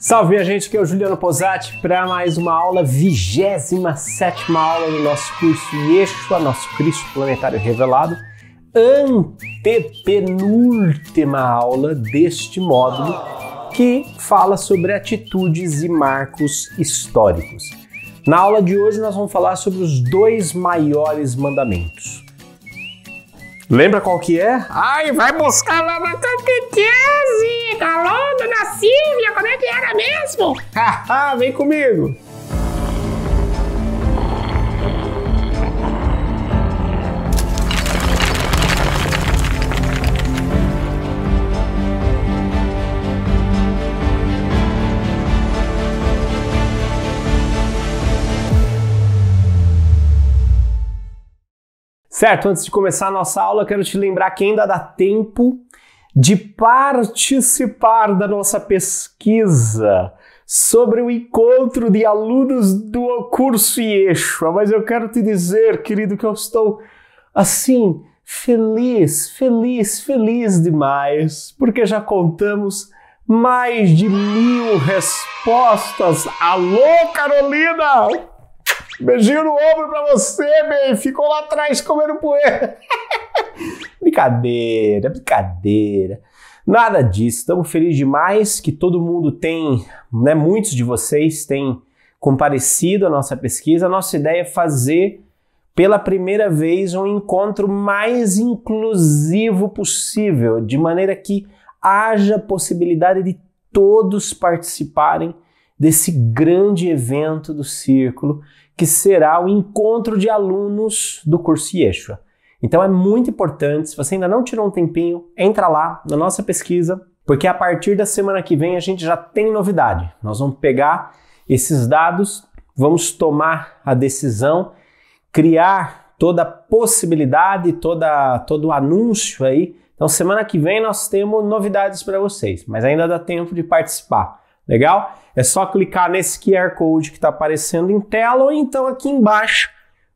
Salve, minha gente, aqui é o Juliano Posati para mais uma aula, 27ª aula do nosso curso Yeshua, nosso Cristo Planetário Revelado, antepenúltima aula deste módulo que fala sobre atitudes e marcos históricos. Na aula de hoje nós vamos falar sobre os 2 maiores mandamentos. Lembra qual que é? Ai, vai buscar lá na catequese! Alô, dona Silvia, como é que era mesmo? Haha, vem comigo! Certo, antes de começar a nossa aula, eu quero te lembrar que ainda dá tempo de participar da nossa pesquisa sobre o encontro de alunos do curso Yeshua. Mas eu quero te dizer, querido, que eu estou, assim, feliz demais, porque já contamos mais de 1000 respostas. Alô, Carolina! Beijinho no ombro pra você, bem. Ficou lá atrás comendo poeira. Brincadeira. Nada disso. Estamos felizes demais que todo mundo tem, né? Muitos de vocês têm comparecido à nossa pesquisa. A nossa ideia é fazer pela primeira vez um encontro mais inclusivo possível, de maneira que haja possibilidade de todos participarem desse grande evento do Círculo, que será o encontro de alunos do curso Yeshua. Então é muito importante, se você ainda não tirou um tempinho, entra lá na nossa pesquisa, porque a partir da semana que vem a gente já tem novidade. Nós vamos pegar esses dados, vamos tomar a decisão, criar toda a possibilidade, todo o anúncio aí. Então semana que vem nós temos novidades para vocês, mas ainda dá tempo de participar. Legal? É só clicar nesse QR Code que está aparecendo em tela ou então aqui embaixo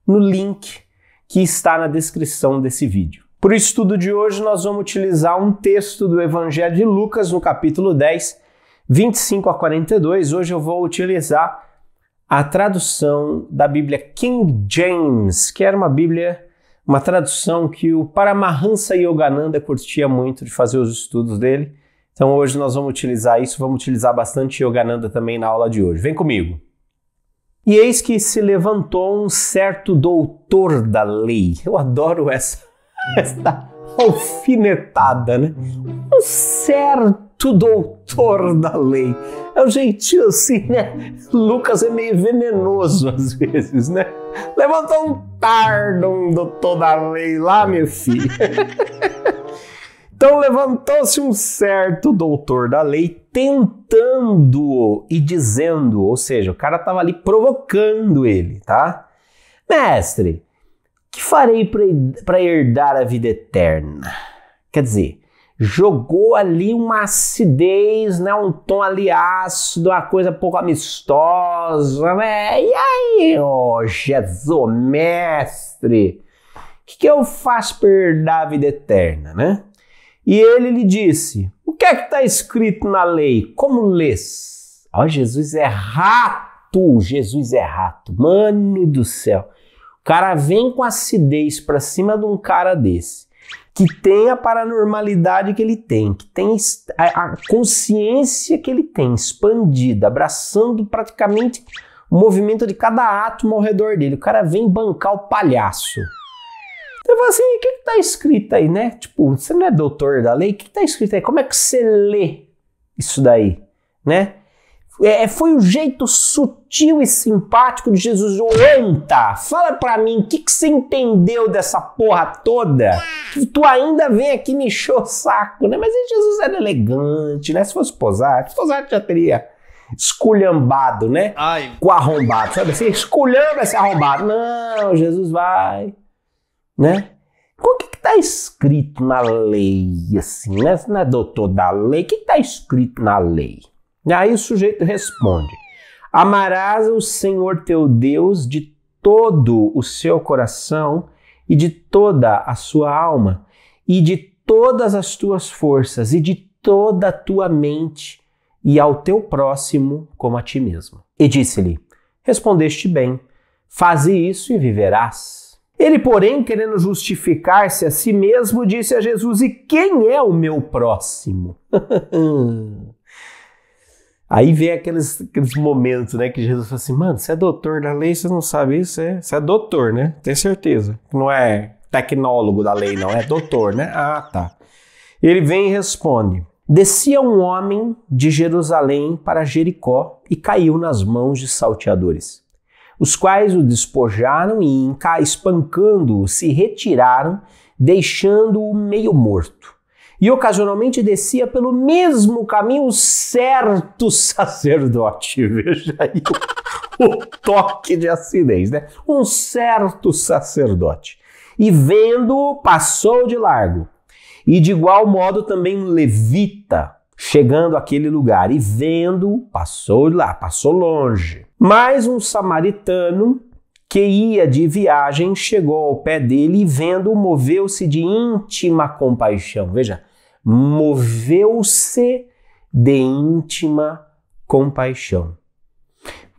no link que está na descrição desse vídeo. Para o estudo de hoje nós vamos utilizar um texto do Evangelho de Lucas no capítulo 10, 25 a 42. Hoje eu vou utilizar a tradução da Bíblia King James, que era uma tradução que o Paramahansa Yogananda curtia muito de fazer os estudos dele. Então hoje nós vamos utilizar isso, vamos utilizar bastante Yogananda também na aula de hoje. Vem comigo. E eis que se levantou um certo doutor da lei. Eu adoro essa alfinetada, né? Um certo doutor da lei. É um jeitinho assim, né? Lucas é meio venenoso às vezes, né? Levantou um doutor da lei lá, meu filho. Então levantou-se um certo doutor da lei tentando e dizendo, ou seja, o cara estava ali provocando ele, tá? Mestre, que farei para herdar a vida eterna? Quer dizer, jogou ali uma acidez, né? Um tom ali ácido, uma coisa pouco amistosa, né? E aí, ó, Jesus, mestre, o que eu faço para herdar a vida eterna, né? E ele lhe disse, o que é que está escrito na lei? Como lês? Ó, Jesus é rato, mano do céu. O cara vem com acidez para cima de um cara desse, que tem a paranormalidade que ele tem, que tem a consciência que ele tem, expandida, abraçando praticamente o movimento de cada átomo ao redor dele. O cara vem bancar o palhaço. Então, eu falo assim, o que está escrito aí, né? Tipo, você não é doutor da lei? O que está escrito aí? Como é que você lê isso daí, né? Foi o jeito sutil e simpático de Jesus. Anta, fala pra mim, o que você entendeu dessa porra toda? Tu ainda vem aqui me encher o saco, né? Mas Jesus era elegante, né? Se fosse Posati já teria esculhambado, né? Ai. Com arrombado, sabe assim? Esculhamba esse arrombado. Não, Jesus vai... né? O que está escrito na lei, assim, né? Você não é doutor da lei, o que está escrito na lei? E aí o sujeito responde, amarás o Senhor teu Deus de todo o seu coração e de toda a sua alma e de todas as tuas forças e de toda a tua mente e ao teu próximo como a ti mesmo. E disse-lhe: respondeste bem, faze isso e viverás. Ele, porém, querendo justificar-se a si mesmo, disse a Jesus: e quem é o meu próximo? Aí vem aqueles momentos, né, que Jesus fala assim: mano, você é doutor da lei, você não sabe isso? Você é doutor, né? Tem certeza. Não é tecnólogo da lei, não. É doutor, né? Ah, tá. Ele vem e responde: descia um homem de Jerusalém para Jericó e caiu nas mãos de salteadores, os quais o despojaram e, espancando-o, se retiraram, deixando-o meio morto. E ocasionalmente descia pelo mesmo caminho um certo sacerdote. Veja aí o toque de acidez, né? Um certo sacerdote. E vendo-o, passou de largo. E de igual modo também um levita, chegando àquele lugar, e vendo-o, passou de lá, passou longe. Mas um samaritano que ia de viagem chegou ao pé dele e vendo-o, moveu-se de íntima compaixão. Veja, moveu-se de íntima compaixão.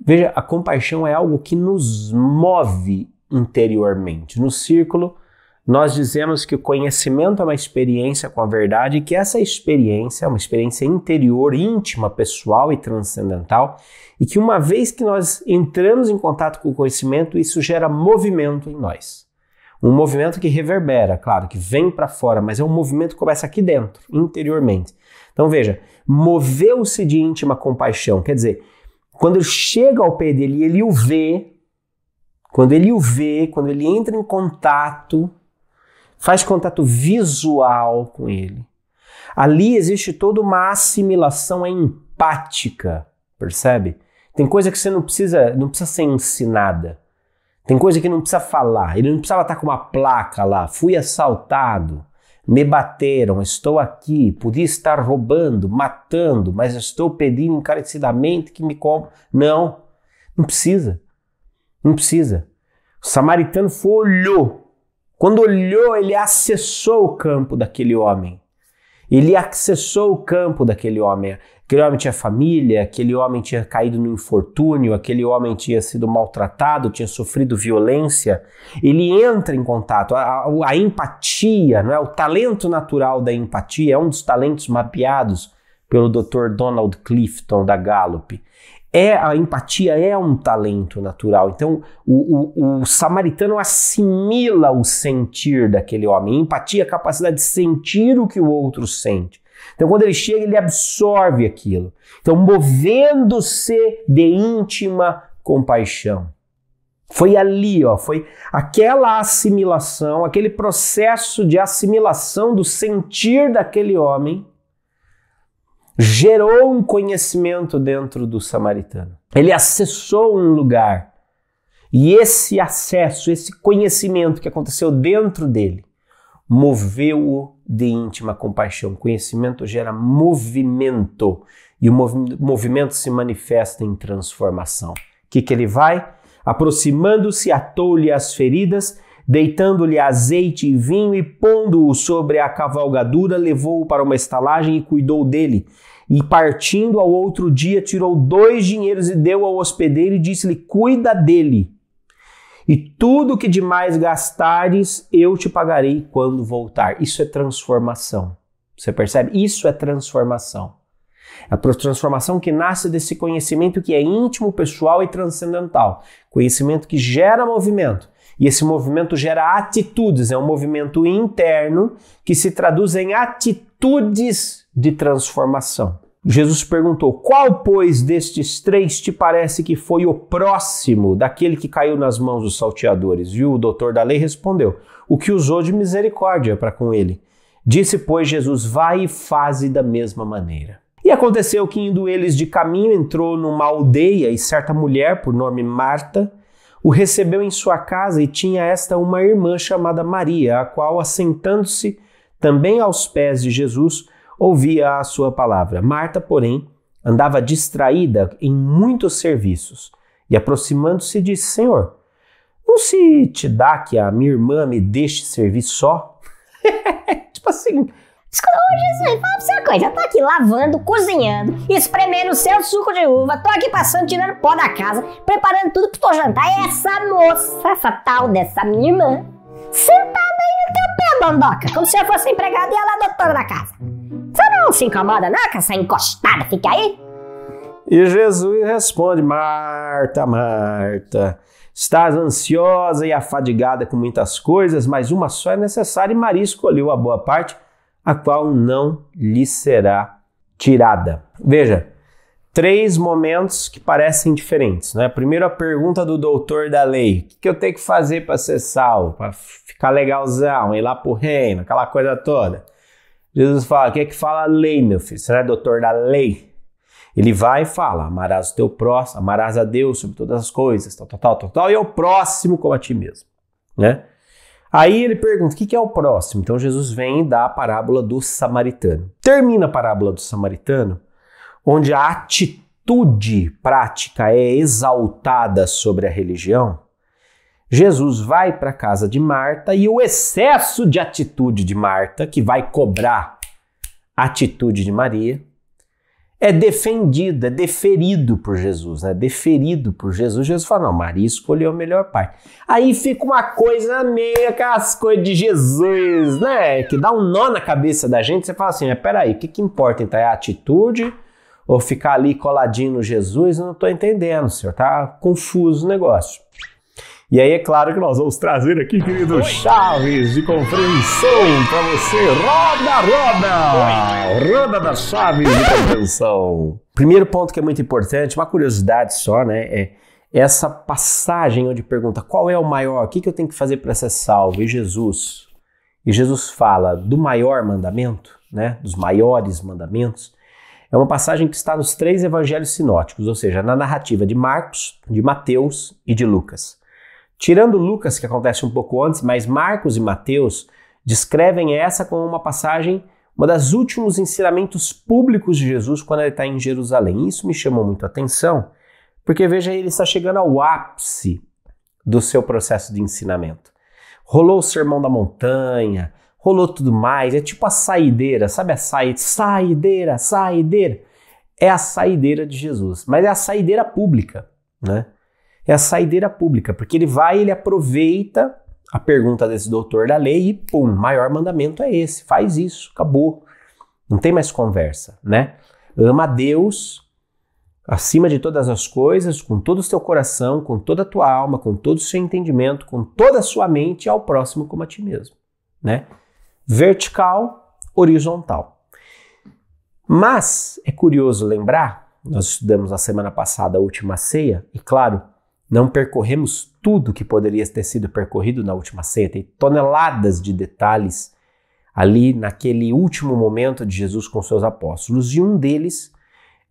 Veja, a compaixão é algo que nos move interiormente. No círculo, nós dizemos que o conhecimento é uma experiência com a verdade e que essa experiência é uma experiência interior, íntima, pessoal e transcendental, e que uma vez que nós entramos em contato com o conhecimento, isso gera movimento em nós. Um movimento que reverbera, claro, que vem para fora, mas é um movimento que começa aqui dentro, interiormente. Então veja, moveu-se de íntima compaixão, quer dizer, quando ele chega ao pé dele e ele o vê, quando ele entra em contato, faz contato visual com ele, ali existe toda uma assimilação empática, percebe? Tem coisa que você não precisa ser ensinada. Tem coisa que não precisa falar. Ele não precisava estar com uma placa lá: fui assaltado, me bateram, estou aqui, podia estar roubando, matando, mas estou pedindo encarecidamente que me compre. Não precisa. Não precisa. O samaritano olhou. Quando olhou, ele acessou o campo daquele homem. Ele acessou o campo daquele homem. Aquele homem tinha família, aquele homem tinha caído no infortúnio, aquele homem tinha sido maltratado, tinha sofrido violência. Ele entra em contato. A empatia, não é? O talento natural da empatia é um dos talentos mapeados pelo Dr. Donald Clifton da Gallup. A empatia é um talento natural. Então, o samaritano assimila o sentir daquele homem. Empatia é a capacidade de sentir o que o outro sente. Então, quando ele chega, ele absorve aquilo. Então, movendo-se de íntima compaixão. Foi ali, foi aquela assimilação, aquele processo de assimilação do sentir daquele homem, gerou um conhecimento dentro do samaritano. Ele acessou um lugar. E esse acesso, esse conhecimento que aconteceu dentro dele, moveu-o de íntima compaixão. Conhecimento gera movimento. E o movimento se manifesta em transformação. O que ele vai? Aproximando-se, atou-lhe as feridas, deitando-lhe azeite e vinho e pondo-o sobre a cavalgadura, levou-o para uma estalagem e cuidou dele. E partindo ao outro dia, tirou 2 dinheiros e deu ao hospedeiro e disse-lhe: cuida dele. E tudo que demais gastares, eu te pagarei quando voltar. Isso é transformação. Você percebe? Isso é transformação. A transformação que nasce desse conhecimento que é íntimo, pessoal e transcendental. Conhecimento que gera movimento. E esse movimento gera atitudes. É um movimento interno que se traduz em atitudes de transformação. Jesus perguntou: qual, pois, destes 3 te parece que foi o próximo daquele que caiu nas mãos dos salteadores? E o doutor da lei respondeu: o que usou de misericórdia para com ele. Disse, pois, Jesus: vai e faze da mesma maneira. E aconteceu que, indo eles de caminho, entrou numa aldeia e certa mulher, por nome Marta, o recebeu em sua casa e tinha esta uma irmã chamada Maria, a qual, assentando-se também aos pés de Jesus, ouvia a sua palavra. Marta, porém, andava distraída em muitos serviços e, aproximando-se, disse: Senhor, não se te dá que a minha irmã me deixe servir só? Tipo assim, Ô Jesus, fala pra você uma coisa, eu tô aqui lavando, cozinhando, espremendo o seu suco de uva, tô aqui passando, tirando pó da casa, preparando tudo pro teu jantar, e essa moça, essa tal dessa minha irmã, sentada aí no teu pé, dondoca, como se eu fosse empregada e ela é a doutora da casa. Você não se incomoda não com essa encostada, fica aí? E Jesus responde: Marta, Marta, estás ansiosa e afadigada com muitas coisas, mas uma só é necessária, e Maria escolheu a boa parte, a qual não lhe será tirada. Veja, 3 momentos que parecem diferentes, né? Primeiro, a pergunta do doutor da lei: o que eu tenho que fazer para ser salvo, para ficar legalzão, ir lá pro reino, aquela coisa toda? Jesus fala: o que é que fala a lei, meu filho? Você não é doutor da lei? Ele vai e fala: amarás o teu próximo, amarás a Deus sobre todas as coisas, tal, e ao próximo como a ti mesmo, né? Aí ele pergunta: o que é o próximo? Então Jesus vem e dá a parábola do samaritano. Termina a parábola do samaritano, onde a atitude prática é exaltada sobre a religião. Jesus vai para a casa de Marta e o excesso de atitude de Marta, que vai cobrar a atitude de Maria, é defendido, é deferido por Jesus, né? Deferido por Jesus. Jesus fala: não, Maria escolheu a melhor parte. Aí fica uma coisa meio aquelas coisas de Jesus, né? Que dá um nó na cabeça da gente. Você fala assim: mas peraí, o que importa então? É a atitude ou ficar ali coladinho no Jesus? Eu não estou entendendo, senhor. Tá confuso o negócio. E aí é claro que nós vamos trazer aqui, querido, chaves de compreensão para você. Roda das chaves de compreensão. Primeiro ponto que é muito importante, uma curiosidade só, né? É essa passagem onde pergunta: qual é o maior? O que eu tenho que fazer para ser salvo? E Jesus fala do maior mandamento, né? Dos maiores mandamentos. É uma passagem que está nos 3 evangelhos sinóticos, ou seja, na narrativa de Marcos, de Mateus e de Lucas. Tirando Lucas, que acontece um pouco antes, mas Marcos e Mateus descrevem essa como uma passagem, uma das últimos ensinamentos públicos de Jesus quando ele está em Jerusalém. Isso me chamou muito a atenção, porque veja, ele está chegando ao ápice do seu processo de ensinamento. Rolou o Sermão da Montanha, rolou tudo mais, é tipo a saideira, sabe a saideira? É a saideira de Jesus, mas é a saideira pública, né? É a saideira pública, porque ele aproveita a pergunta desse doutor da lei e pum, maior mandamento é esse, faz isso, acabou. Não tem mais conversa, né? Ama a Deus acima de todas as coisas, com todo o seu coração, com toda a tua alma, com todo o seu entendimento, com toda a sua mente, e ao próximo como a ti mesmo, né? Vertical, horizontal. Mas é curioso lembrar, nós estudamos na semana passada a última ceia, e claro, não percorremos tudo que poderia ter sido percorrido na última ceia. Tem toneladas de detalhes ali naquele último momento de Jesus com seus apóstolos. E um deles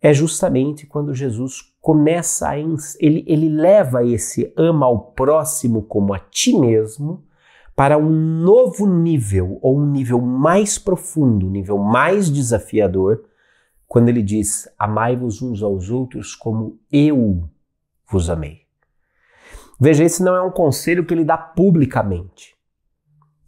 é justamente quando Jesus começa a... Ele leva esse ama ao próximo como a ti mesmo para um novo nível, ou um nível mais profundo, um nível mais desafiador, quando ele diz: amai-vos uns aos outros como eu vos amei. Veja, esse não é um conselho que ele dá publicamente.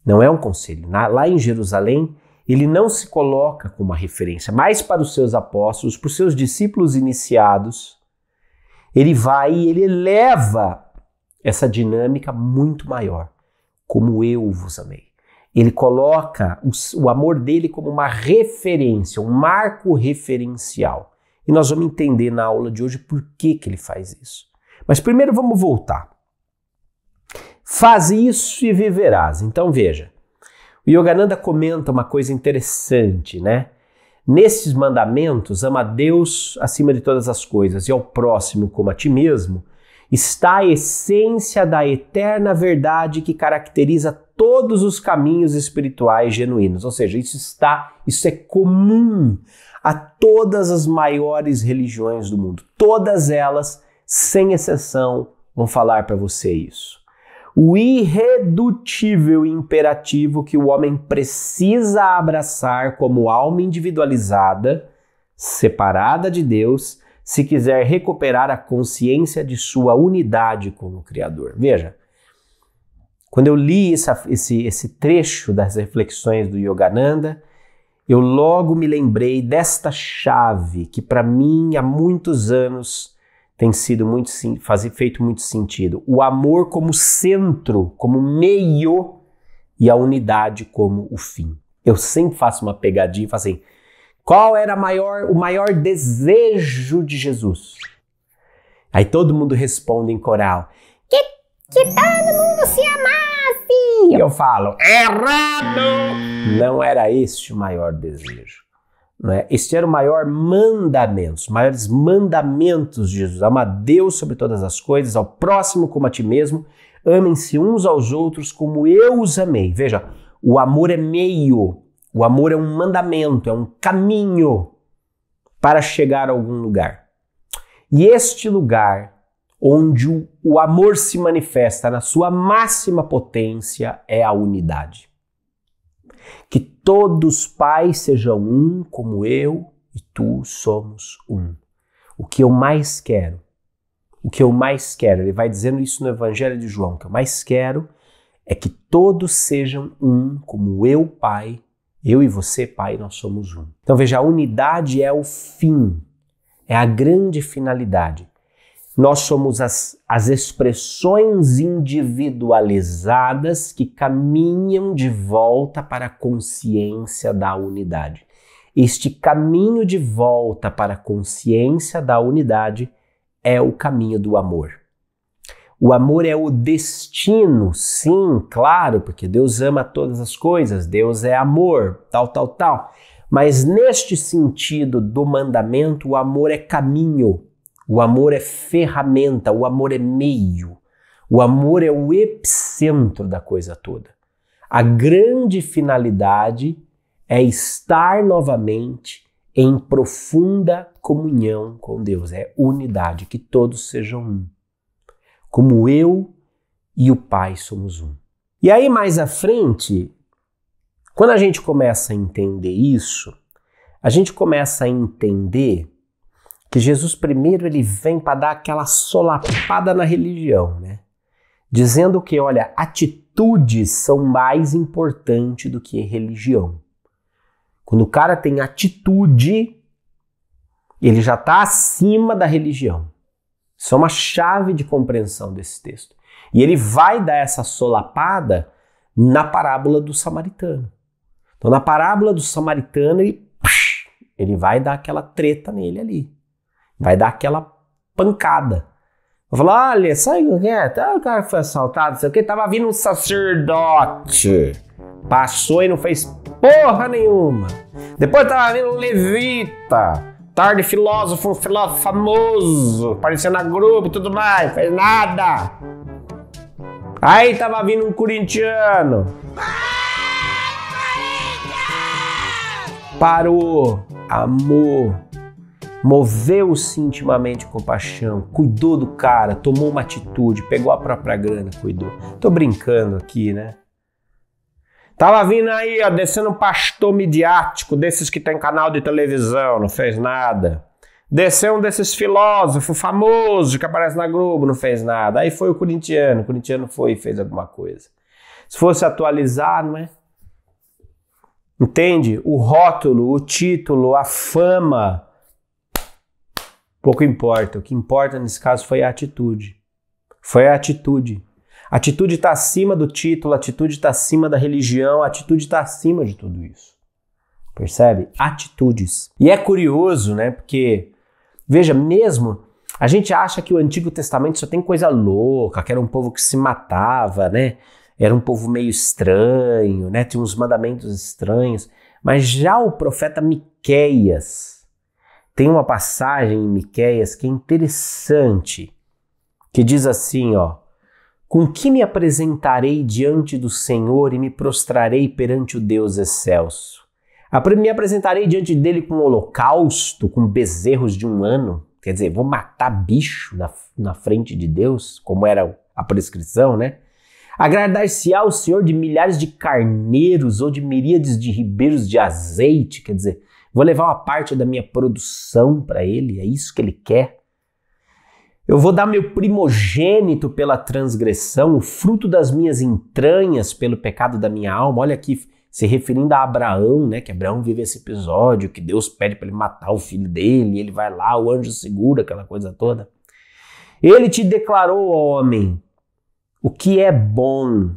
Não é um conselho. Lá em Jerusalém, ele não se coloca como uma referência, mas para os seus apóstolos, para os seus discípulos iniciados, ele vai e ele eleva essa dinâmica muito maior, como eu vos amei. Ele coloca o amor dele como uma referência, um marco referencial. E nós vamos entender na aula de hoje por que ele faz isso. Mas primeiro vamos voltar. Faz isso e viverás. Então veja, o Yogananda comenta uma coisa interessante, né? Nesses mandamentos, ama a Deus acima de todas as coisas e ao próximo como a ti mesmo, está a essência da eterna verdade que caracteriza todos os caminhos espirituais genuínos. Ou seja, isso é comum a todas as maiores religiões do mundo. Todas elas, sem exceção, vão falar para você isso. O irredutível imperativo que o homem precisa abraçar como alma individualizada, separada de Deus, se quiser recuperar a consciência de sua unidade com o Criador. Veja, quando eu li esse trecho das reflexões do Yogananda, eu logo me lembrei desta chave que para mim há muitos anos tem sido feito muito sentido. O amor como centro, como meio e a unidade como o fim. Eu sempre faço uma pegadinha e falo assim, qual era o maior desejo de Jesus? Aí todo mundo responde em coral, que todo mundo se amasse. E eu falo, errado! Não era este o maior desejo. Não é? Este era o maior mandamento, os maiores mandamentos de Jesus. Ama a Deus sobre todas as coisas, ao próximo como a ti mesmo. Amem-se uns aos outros como eu os amei. Veja, o amor é meio, o amor é um mandamento, é um caminho para chegar a algum lugar. E este lugar onde o amor se manifesta na sua máxima potência é a unidade. Que todos os pais sejam um, como eu e tu somos um. O que eu mais quero, ele vai dizendo isso no Evangelho de João, o que eu mais quero é que todos sejam um, como eu, Pai, eu e você, Pai, nós somos um. Então veja, a unidade é o fim, é a grande finalidade. Nós somos as expressões individualizadas que caminham de volta para a consciência da unidade. Este caminho de volta para a consciência da unidade é o caminho do amor. O amor é o destino, sim, claro, porque Deus ama todas as coisas, Deus é amor, tal. Mas neste sentido do mandamento, o amor é caminho. O amor é ferramenta, o amor é meio, o amor é o epicentro da coisa toda. A grande finalidade é estar novamente em profunda comunhão com Deus, é unidade, que todos sejam um. Como eu e o Pai somos um. E aí mais à frente, quando a gente começa a entender isso, a gente começa a entender que Jesus primeiro ele vem para dar aquela solapada na religião, né? Dizendo que, olha, atitudes são mais importantes do que religião. Quando o cara tem atitude, ele já está acima da religião. Isso é uma chave de compreensão desse texto. E ele vai dar essa solapada na parábola do samaritano. Então, na parábola do samaritano, ele vai dar aquela treta nele ali. Vai dar aquela pancada. Vai falar, olha, sabe o que é? O cara foi assaltado, não sei o que, tava vindo um sacerdote. Passou e não fez porra nenhuma. Depois tava vindo um levita. Tarde filósofo, um filósofo famoso, aparecendo na grupo e tudo mais, fez nada. Aí tava vindo um corintiano. Parou, amou. Moveu-se intimamente com paixão, cuidou do cara, tomou uma atitude, pegou a própria grana, cuidou. Tô brincando aqui, né? Tava vindo aí, ó, descendo um pastor midiático, desses que tem canal de televisão, não fez nada. Desceu um desses filósofos famosos que aparece na Globo, não fez nada. Aí foi o corintiano foi e fez alguma coisa. Se fosse atualizar, não é? Entende? O rótulo, o título, a fama... Pouco importa. O que importa nesse caso foi a atitude. Foi a atitude. A atitude está acima do título, a atitude está acima da religião, a atitude está acima de tudo isso. Percebe? Atitudes. E é curioso, né? Porque, veja, mesmo a gente acha que o Antigo Testamento só tem coisa louca, que era um povo que se matava, né? Era um povo meio estranho, né? Tinha uns mandamentos estranhos. Mas já o profeta Miqueias, tem uma passagem em Miqueias que é interessante, que diz assim, ó, com que me apresentarei diante do Senhor e me prostrarei perante o Deus excelso? Me apresentarei diante dele com um holocausto, com bezerros de 1 ano, quer dizer, vou matar bicho na frente de Deus, como era a prescrição, né? Agradar-se-á o Senhor de milhares de carneiros ou de miríades de ribeiros de azeite, quer dizer, vou levar uma parte da minha produção para ele, é isso que ele quer. Eu vou dar meu primogênito pela transgressão, o fruto das minhas entranhas pelo pecado da minha alma. Olha que se referindo a Abraão, né, que Abraão vive esse episódio, que Deus pede para ele matar o filho dele, e ele vai lá, o anjo segura, aquela coisa toda. Ele te declarou, homem, o que é bom,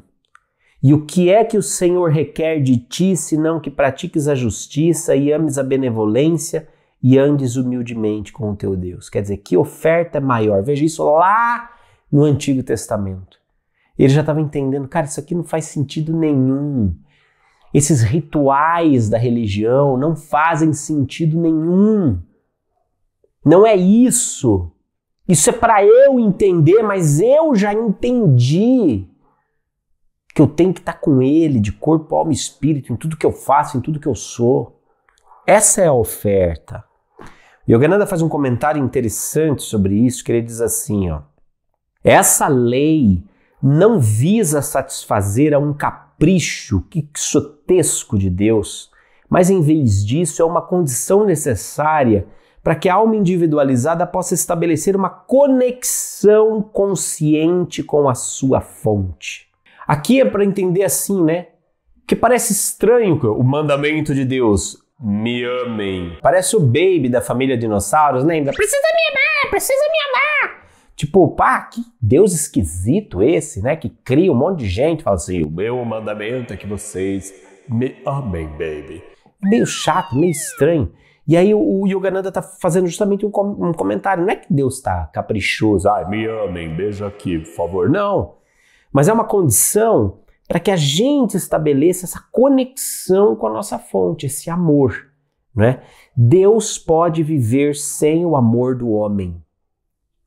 e o que é que o Senhor requer de ti, senão que pratiques a justiça e ames a benevolência e andes humildemente com o teu Deus. Quer dizer, que oferta é maior? Veja isso lá no Antigo Testamento. Ele já estava entendendo, cara, isso aqui não faz sentido nenhum. Esses rituais da religião não fazem sentido nenhum. Não é isso. Isso é para eu entender, mas eu já entendi que eu tenho que estar com ele, de corpo, alma e espírito, em tudo que eu faço, em tudo que eu sou. Essa é a oferta. Yogananda faz um comentário interessante sobre isso, que ele diz assim, ó, essa lei não visa satisfazer a um capricho quixotesco de Deus, mas em vez disso é uma condição necessária para que a alma individualizada possa estabelecer uma conexão consciente com a sua fonte. Aqui é para entender assim, né? Que parece estranho o mandamento de Deus, me amem. Parece o Baby da família Dinossauros, lembra? Precisa me amar, precisa me amar. Tipo, pá, que Deus esquisito esse, né? Que cria um monte de gente, fala assim, o meu mandamento é que vocês me amem, baby. Meio chato, meio estranho. E aí o Yogananda tá fazendo justamente um comentário. Não é que Deus tá caprichoso, me amem, beija aqui, por favor. Não. Mas é uma condição para que a gente estabeleça essa conexão com a nossa fonte, esse amor, né? Deus pode viver sem o amor do homem.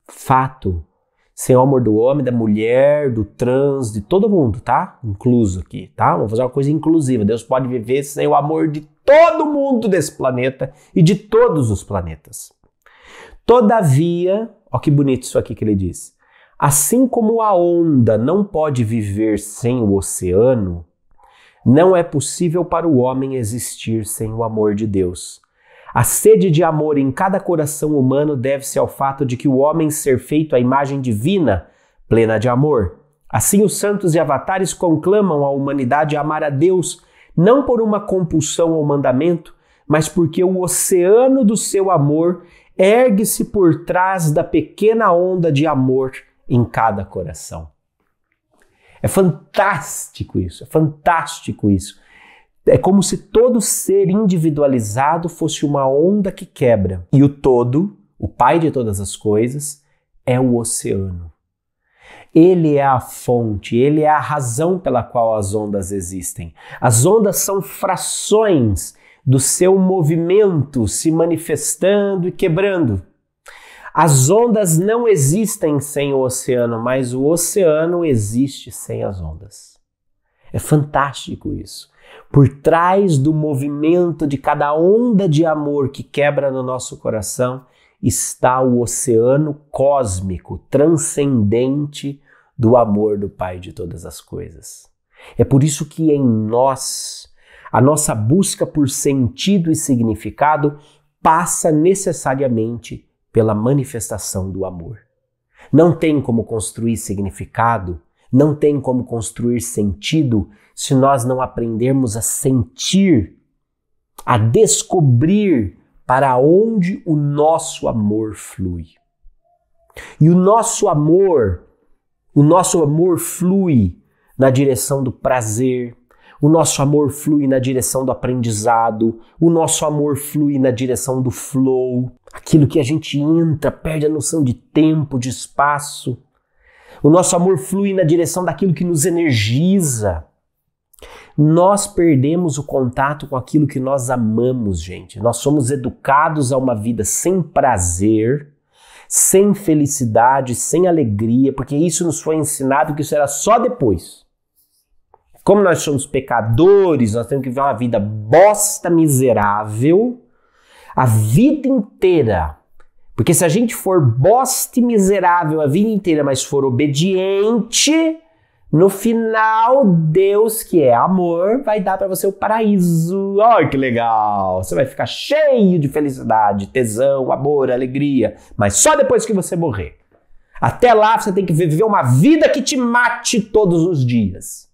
Fato. Sem o amor do homem, da mulher, do trans, de todo mundo, tá? Incluso aqui, tá? Vamos fazer uma coisa inclusiva. Deus pode viver sem o amor de todo mundo desse planeta e de todos os planetas. Todavia, ó que bonito isso aqui que ele diz. Assim como a onda não pode viver sem o oceano, não é possível para o homem existir sem o amor de Deus. A sede de amor em cada coração humano deve-se ao fato de que o homem ser feito à imagem divina, plena de amor. Assim os santos e avatares conclamam a humanidade a amar a Deus, não por uma compulsão ou mandamento, mas porque o oceano do seu amor ergue-se por trás da pequena onda de amor em cada coração. É fantástico isso, é fantástico isso. É como se todo ser individualizado fosse uma onda que quebra. E o todo, o Pai de todas as coisas, é o oceano. Ele é a fonte, ele é a razão pela qual as ondas existem. As ondas são frações do seu movimento se manifestando e quebrando. As ondas não existem sem o oceano, mas o oceano existe sem as ondas. É fantástico isso. Por trás do movimento de cada onda de amor que quebra no nosso coração está o oceano cósmico, transcendente do amor do Pai de todas as coisas. É por isso que em nós, a nossa busca por sentido e significado passa necessariamente pela manifestação do amor. Não tem como construir significado, não tem como construir sentido se nós não aprendermos a sentir, a descobrir para onde o nosso amor flui. E o nosso amor flui na direção do prazer, o nosso amor flui na direção do aprendizado, o nosso amor flui na direção do flow, aquilo que a gente entra, perde a noção de tempo, de espaço. O nosso amor flui na direção daquilo que nos energiza. Nós perdemos o contato com aquilo que nós amamos, gente. Nós somos educados a uma vida sem prazer, sem felicidade, sem alegria, porque isso nos foi ensinado que isso era só depois. Como nós somos pecadores, nós temos que viver uma vida bosta, miserável, a vida inteira. Porque se a gente for bosta e miserável a vida inteira, mas for obediente, no final, Deus, que é amor, vai dar para você o paraíso. Olha que legal! Você vai ficar cheio de felicidade, tesão, amor, alegria, mas só depois que você morrer. Até lá, você tem que viver uma vida que te mate todos os dias.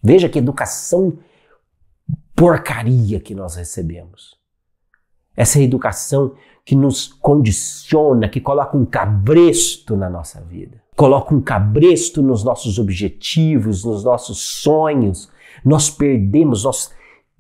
Veja que educação porcaria que nós recebemos. Essa educação que nos condiciona, que coloca um cabresto na nossa vida. Coloca um cabresto nos nossos objetivos, nos nossos sonhos. Nós perdemos,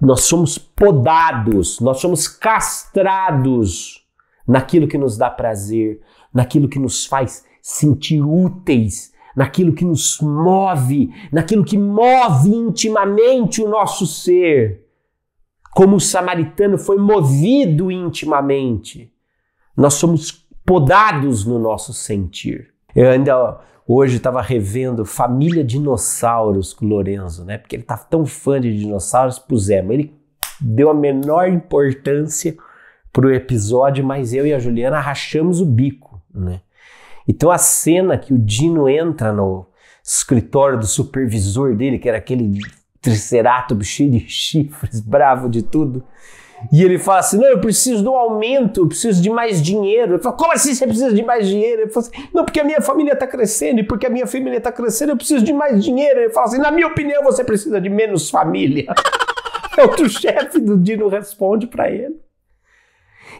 nós somos podados, nós somos castrados naquilo que nos dá prazer, naquilo que nos faz sentir úteis, naquilo que nos move, naquilo que move intimamente o nosso ser. Como o samaritano foi movido intimamente. Nós somos podados no nosso sentir. Eu ainda hoje estava revendo Família Dinossauros com o Lorenzo, né? Porque ele tá tão fã de dinossauros, pusemos. Ele deu a menor importância pro episódio, mas eu e a Juliana rachamos o bico, né? Então a cena que o Dino entra no escritório do supervisor dele, que era aquele triceratops cheio de chifres, bravo de tudo, e ele fala assim, não, eu preciso de um aumento, eu preciso de mais dinheiro. Ele fala, como assim você precisa de mais dinheiro? Ele fala assim, não, porque a minha família está crescendo, e porque a minha família está crescendo, eu preciso de mais dinheiro. Ele fala assim, na minha opinião, você precisa de menos família. Outro chefe do Dino responde para ele.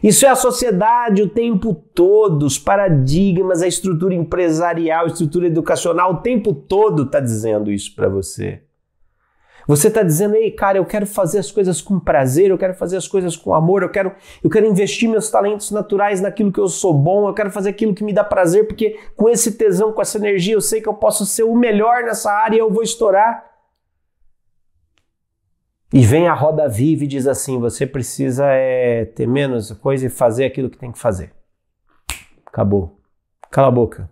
Isso é a sociedade o tempo todo, os paradigmas, a estrutura empresarial, a estrutura educacional, o tempo todo está dizendo isso para você. Você está dizendo, ei, cara, eu quero fazer as coisas com prazer, eu quero fazer as coisas com amor, eu quero investir meus talentos naturais naquilo que eu sou bom, eu quero fazer aquilo que me dá prazer, porque com esse tesão, com essa energia, eu sei que eu posso ser o melhor nessa área e eu vou estourar. E vem a Roda Viva e diz assim, você precisa ter menos coisa e fazer aquilo que tem que fazer. Acabou. Cala a boca.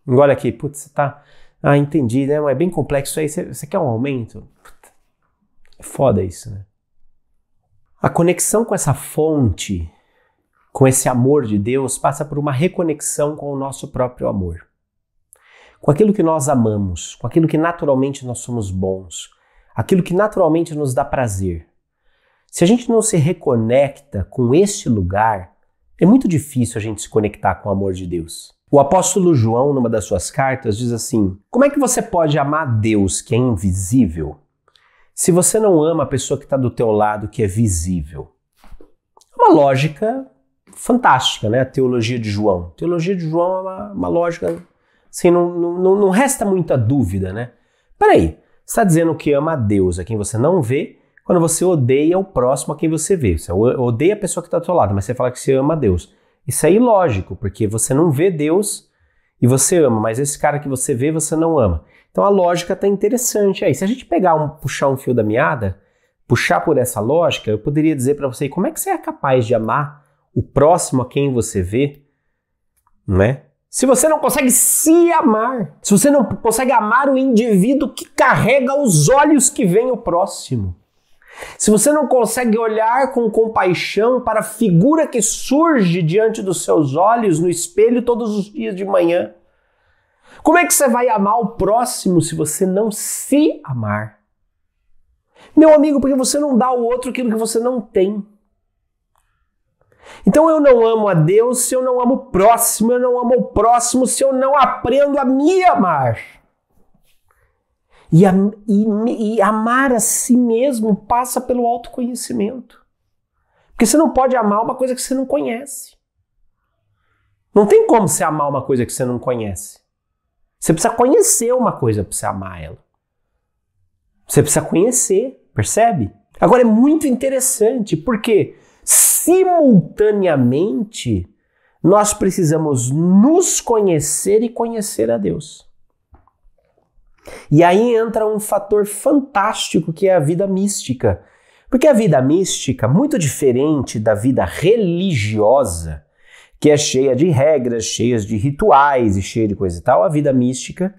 Engole aqui. Putz, você tá... Ah, entendi, né? É bem complexo aí. Você quer um aumento? É foda isso, né? A conexão com essa fonte, com esse amor de Deus, passa por uma reconexão com o nosso próprio amor. Com aquilo que nós amamos, com aquilo que naturalmente nós somos bons, aquilo que naturalmente nos dá prazer. Se a gente não se reconecta com este lugar, é muito difícil a gente se conectar com o amor de Deus. O apóstolo João, numa das suas cartas, diz assim, como é que você pode amar Deus, que é invisível, se você não ama a pessoa que está do teu lado, que é visível? Uma lógica fantástica, né? A teologia de João. A teologia de João é uma lógica, assim, não resta muita dúvida, né? Peraí, você está dizendo que ama a Deus, a quem você não vê, quando você odeia o próximo a quem você vê. Você odeia a pessoa que está do seu lado, mas você fala que você ama a Deus. Isso é ilógico, porque você não vê Deus e você ama, mas esse cara que você vê, você não ama. Então a lógica está interessante aí. Se a gente puxar um fio da meada, puxar por essa lógica, eu poderia dizer para você, como é que você é capaz de amar o próximo a quem você vê, né? Se você não consegue se amar, se você não consegue amar o indivíduo que carrega os olhos que vem o próximo, se você não consegue olhar com compaixão para a figura que surge diante dos seus olhos no espelho todos os dias de manhã, como é que você vai amar o próximo se você não se amar? Meu amigo, porque você não dá ao outro aquilo que você não tem. Então eu não amo a Deus se eu não amo o próximo, eu não amo o próximo se eu não aprendo a me amar. E amar a si mesmo passa pelo autoconhecimento. Porque você não pode amar uma coisa que você não conhece. Não tem como você amar uma coisa que você não conhece. Você precisa conhecer uma coisa para você amar ela. Você precisa conhecer, percebe? Agora é muito interessante, porque simultaneamente nós precisamos nos conhecer e conhecer a Deus. E aí entra um fator fantástico que é a vida mística. Porque a vida mística, muito diferente da vida religiosa, que é cheia de regras, cheias de rituais e cheia de coisa e tal, a vida mística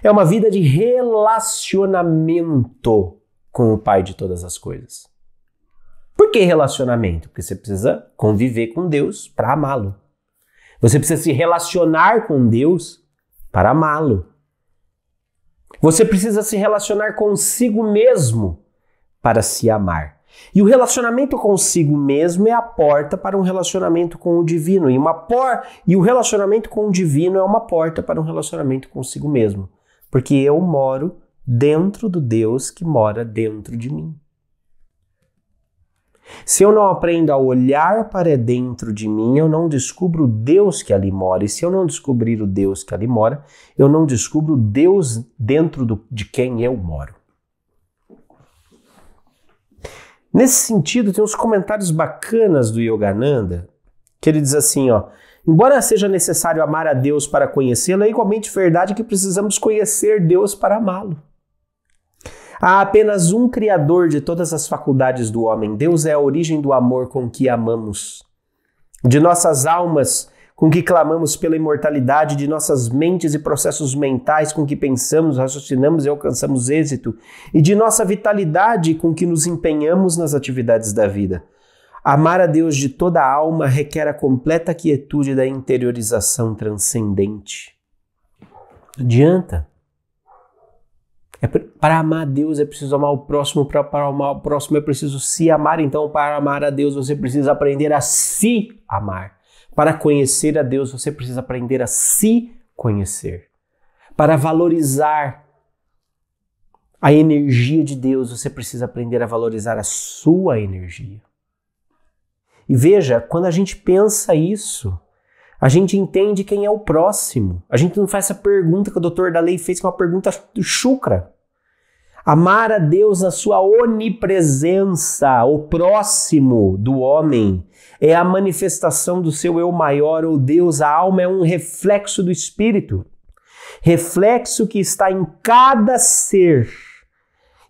é uma vida de relacionamento com o Pai de todas as coisas. Por que relacionamento? Porque você precisa conviver com Deus para amá-lo. Você precisa se relacionar com Deus para amá-lo. Você precisa se relacionar consigo mesmo para se amar. E o relacionamento consigo mesmo é a porta para um relacionamento com o divino. E o relacionamento com o divino é uma porta para um relacionamento consigo mesmo. Porque eu moro dentro do Deus que mora dentro de mim. Se eu não aprendo a olhar para dentro de mim, eu não descubro o Deus que ali mora. E se eu não descobrir o Deus que ali mora, eu não descubro o Deus dentro de quem eu moro. Nesse sentido, tem uns comentários bacanas do Yogananda, que ele diz assim, ó, embora seja necessário amar a Deus para conhecê-lo, é igualmente verdade que precisamos conhecer Deus para amá-lo. Há apenas um Criador de todas as faculdades do homem. Deus é a origem do amor com que amamos. De nossas almas, com que clamamos pela imortalidade, de nossas mentes e processos mentais com que pensamos, raciocinamos e alcançamos êxito, e de nossa vitalidade com que nos empenhamos nas atividades da vida. Amar a Deus de toda a alma requer a completa quietude da interiorização transcendente. Não adianta. Para amar a Deus é preciso amar o próximo, para amar o próximo é preciso se amar. Então, para amar a Deus você precisa aprender a se amar. Para conhecer a Deus você precisa aprender a se conhecer. Para valorizar a energia de Deus você precisa aprender a valorizar a sua energia. E veja, quando a gente pensa isso, a gente entende quem é o próximo. A gente não faz essa pergunta que o doutor da lei fez, que é uma pergunta chucra. Amar a Deus na sua onipresença, o próximo do homem, é a manifestação do seu eu maior, ou Deus, a alma é um reflexo do Espírito. Reflexo que está em cada ser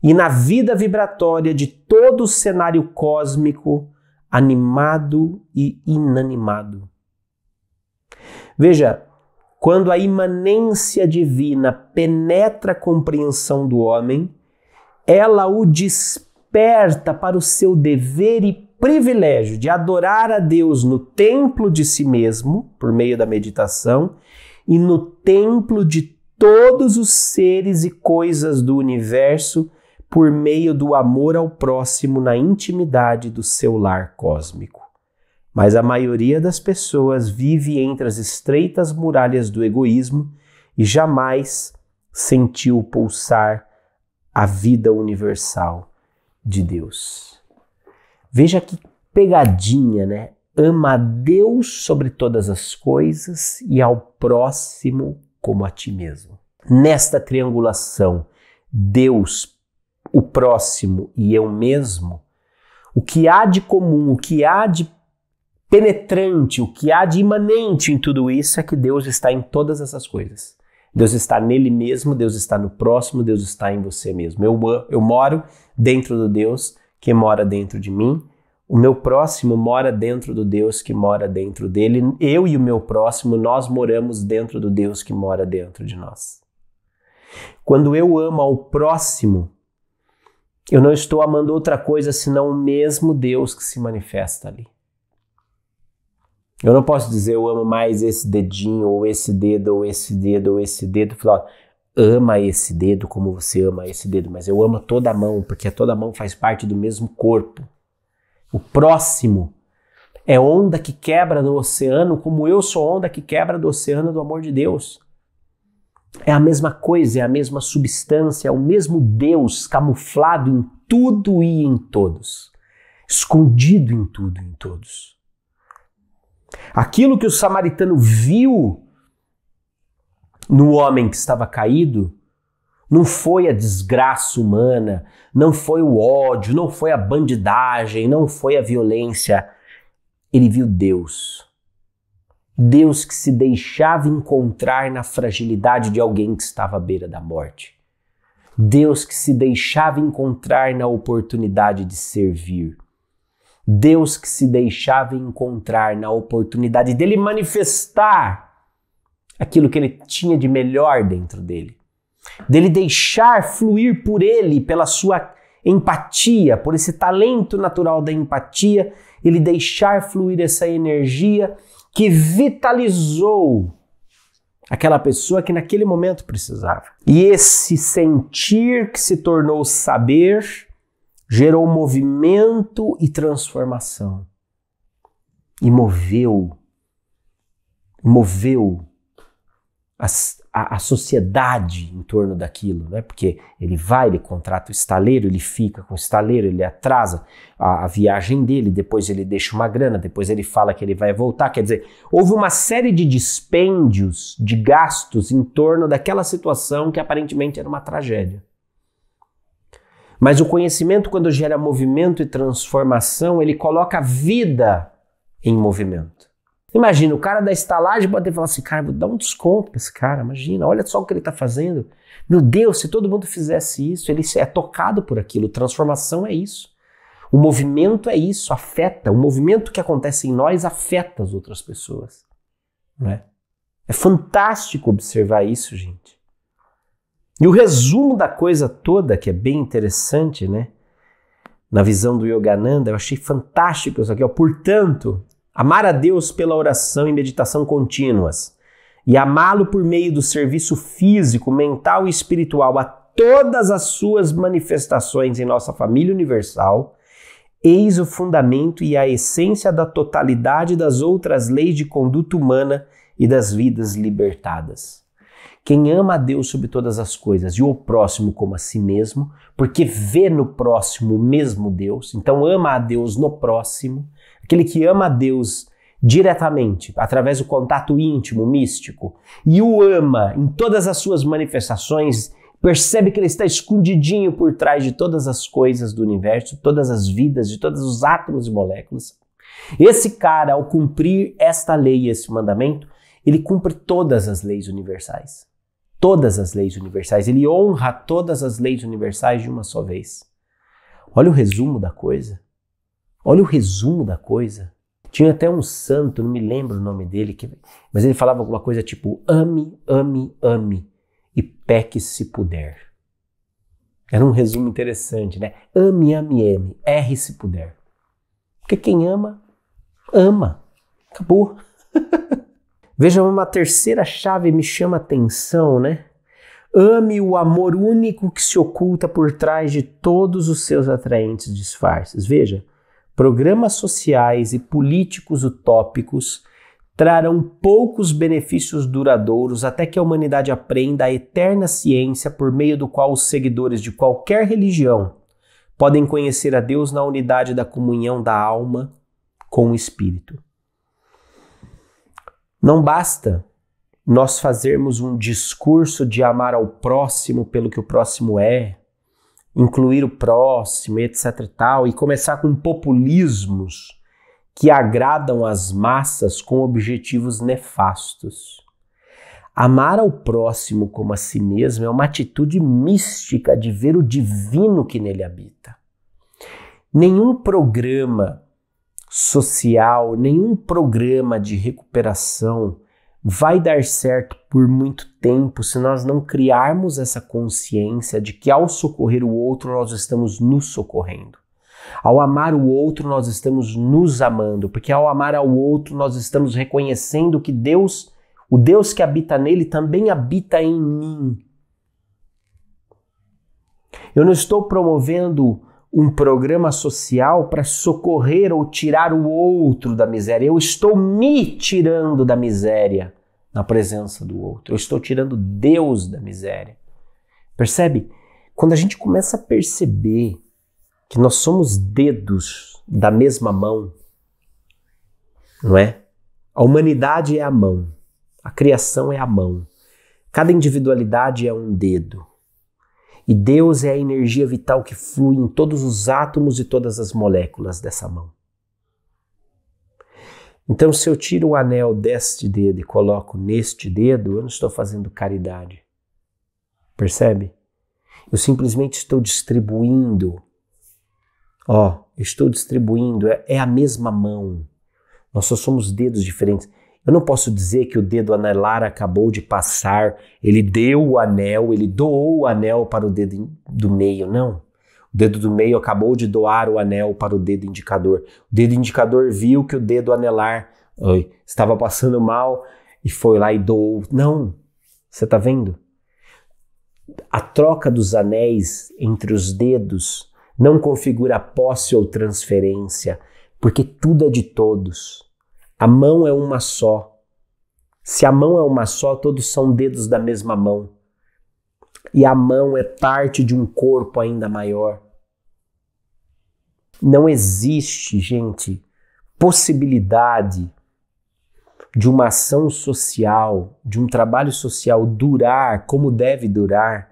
e na vida vibratória de todo o cenário cósmico, animado e inanimado. Veja, quando a imanência divina penetra a compreensão do homem, ela o desperta para o seu dever e privilégio de adorar a Deus no templo de si mesmo, por meio da meditação, e no templo de todos os seres e coisas do universo, por meio do amor ao próximo na intimidade do seu lar cósmico. Mas a maioria das pessoas vive entre as estreitas muralhas do egoísmo e jamais sentiu pulsar a vida universal de Deus. Veja que pegadinha, né? Ama a Deus sobre todas as coisas e ao próximo como a ti mesmo. Nesta triangulação, Deus, o próximo e eu mesmo, o que há de comum, o que há de penetrante, o que há de imanente em tudo isso é que Deus está em todas essas coisas. Deus está nele mesmo, Deus está no próximo, Deus está em você mesmo. Eu moro dentro do Deus que mora dentro de mim, o meu próximo mora dentro do Deus que mora dentro dele, eu e o meu próximo, nós moramos dentro do Deus que mora dentro de nós. Quando eu amo ao próximo, eu não estou amando outra coisa senão o mesmo Deus que se manifesta ali. Eu não posso dizer eu amo mais esse dedinho, ou esse dedo, ou esse dedo, ou esse dedo. Falar, ama esse dedo como você ama esse dedo, mas eu amo toda a mão, porque toda a mão faz parte do mesmo corpo. O próximo é onda que quebra no oceano, como eu sou onda que quebra do oceano do amor de Deus. É a mesma coisa, é a mesma substância, é o mesmo Deus camuflado em tudo e em todos. Escondido em tudo e em todos. Aquilo que o samaritano viu no homem que estava caído não foi a desgraça humana, não foi o ódio, não foi a bandidagem, não foi a violência. Ele viu Deus. Deus que se deixava encontrar na fragilidade de alguém que estava à beira da morte. Deus que se deixava encontrar na oportunidade de servir. Deus que se deixava encontrar na oportunidade dele manifestar aquilo que ele tinha de melhor dentro dele. Dele deixar fluir por ele, pela sua empatia, por esse talento natural da empatia, ele deixar fluir essa energia que vitalizou aquela pessoa que naquele momento precisava. E esse sentir que se tornou saber gerou movimento e transformação. E moveu a sociedade em torno daquilo, né? Porque ele contrata o estaleiro, ele fica com o estaleiro, ele atrasa a viagem dele, depois ele deixa uma grana, depois ele fala que ele vai voltar. Quer dizer, houve uma série de dispêndios, de gastos em torno daquela situação que aparentemente era uma tragédia. Mas o conhecimento, quando gera movimento e transformação, ele coloca a vida em movimento. Imagina, o cara da estalagem pode ter falado assim, cara, vou dar um desconto pra esse cara, imagina, olha só o que ele está fazendo. Meu Deus, se todo mundo fizesse isso, ele é tocado por aquilo, transformação é isso. O movimento é isso, afeta, o movimento que acontece em nós afeta as outras pessoas. Não é? É fantástico observar isso, gente. E o resumo da coisa toda, que é bem interessante, né? Na visão do Yogananda, eu achei fantástico isso aqui, ó. Portanto, amar a Deus pela oração e meditação contínuas e amá-lo por meio do serviço físico, mental e espiritual a todas as suas manifestações em nossa família universal, eis o fundamento e a essência da totalidade das outras leis de conduta humana e das vidas libertadas. Quem ama a Deus sobre todas as coisas e o próximo como a si mesmo, porque vê no próximo o mesmo Deus, então ama a Deus no próximo. Aquele que ama a Deus diretamente, através do contato íntimo, místico, e o ama em todas as suas manifestações, percebe que ele está escondidinho por trás de todas as coisas do universo, todas as vidas, de todos os átomos e moléculas. Esse cara, ao cumprir esta lei, esse mandamento, ele cumpre todas as leis universais. Todas as leis universais. Ele honra todas as leis universais de uma só vez. Olha o resumo da coisa. Olha o resumo da coisa. Tinha até um santo, não me lembro o nome dele, mas ele falava alguma coisa tipo ame, ame, ame e peque se puder. Era um resumo interessante, né? Ame, ame, ame, erre se puder. Porque quem ama, ama. Acabou. Veja, uma terceira chave me chama a atenção, né? Ame o amor único que se oculta por trás de todos os seus atraentes disfarces. Veja, programas sociais e políticos utópicos trarão poucos benefícios duradouros até que a humanidade aprenda a eterna ciência por meio do qual os seguidores de qualquer religião podem conhecer a Deus na unidade da comunhão da alma com o Espírito. Não basta nós fazermos um discurso de amar ao próximo pelo que o próximo é, incluir o próximo, etc. e tal, e começar com populismos que agradam as massas com objetivos nefastos. Amar ao próximo como a si mesmo é uma atitude mística de ver o divino que nele habita. Nenhum programa social, nenhum programa de recuperação vai dar certo por muito tempo se nós não criarmos essa consciência de que ao socorrer o outro nós estamos nos socorrendo. Ao amar o outro nós estamos nos amando, porque ao amar ao outro nós estamos reconhecendo que Deus, o Deus que habita nele também habita em mim. Eu não estou promovendo um programa social para socorrer ou tirar o outro da miséria. Eu estou me tirando da miséria na presença do outro. Eu estou tirando Deus da miséria. Percebe? Quando a gente começa a perceber que nós somos dedos da mesma mão, não é? A humanidade é a mão. A criação é a mão. Cada individualidade é um dedo. E Deus é a energia vital que flui em todos os átomos e todas as moléculas dessa mão. Então, se eu tiro o anel deste dedo e coloco neste dedo, eu não estou fazendo caridade. Percebe? Eu simplesmente estou distribuindo. Estou distribuindo. É a mesma mão. Nós só somos dedos diferentes. Eu não posso dizer que o dedo anelar acabou de passar, ele deu o anel, ele doou o anel para o dedo do meio, não. O dedo do meio acabou de doar o anel para o dedo indicador. O dedo indicador viu que o dedo anelar estava passando mal e foi lá e doou. Não, você está vendo? A troca dos anéis entre os dedos não configura posse ou transferência, porque tudo é de todos. A mão é uma só. Se a mão é uma só, todos são dedos da mesma mão. E a mão é parte de um corpo ainda maior. Não existe, gente, possibilidade de uma ação social, de um trabalho social durar como deve durar,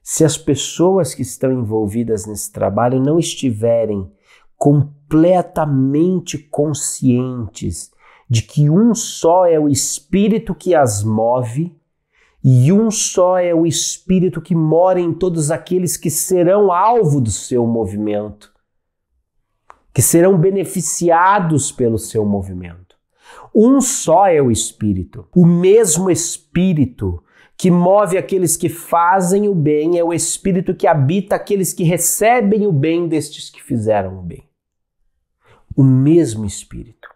se as pessoas que estão envolvidas nesse trabalho não estiverem completamente conscientes de que um só é o Espírito que as move e um só é o Espírito que mora em todos aqueles que serão alvo do seu movimento, que serão beneficiados pelo seu movimento. Um só é o Espírito. O mesmo Espírito que move aqueles que fazem o bem é o Espírito que habita aqueles que recebem o bem destes que fizeram o bem. O mesmo Espírito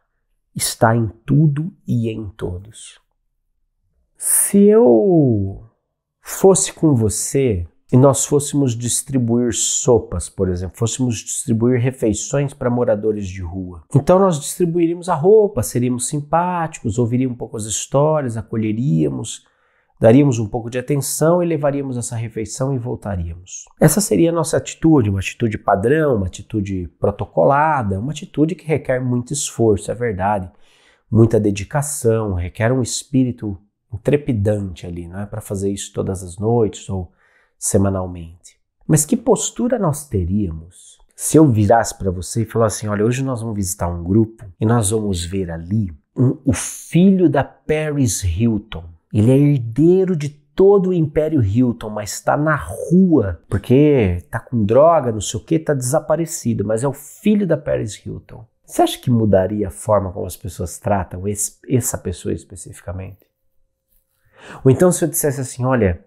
está em tudo e em todos. Se eu fosse com você e nós fôssemos distribuir sopas, por exemplo, fôssemos distribuir refeições para moradores de rua, então nós distribuiríamos a roupa, seríamos simpáticos, ouviríamos um pouco as histórias, acolheríamos, daríamos um pouco de atenção e levaríamos essa refeição e voltaríamos. Essa seria a nossa atitude, uma atitude padrão, uma atitude protocolada, uma atitude que requer muito esforço, é verdade, muita dedicação, requer um espírito trepidante ali, não é para fazer isso todas as noites ou semanalmente. Mas que postura nós teríamos se eu virasse para você e falasse assim, olha, hoje nós vamos visitar um grupo e nós vamos ver ali o filho da Paris Hilton. Ele é herdeiro de todo o Império Hilton, mas está na rua porque está com droga, não sei o que, está desaparecido, mas é o filho da Paris Hilton. Você acha que mudaria a forma como as pessoas tratam essa pessoa especificamente? Ou então se eu dissesse assim, olha,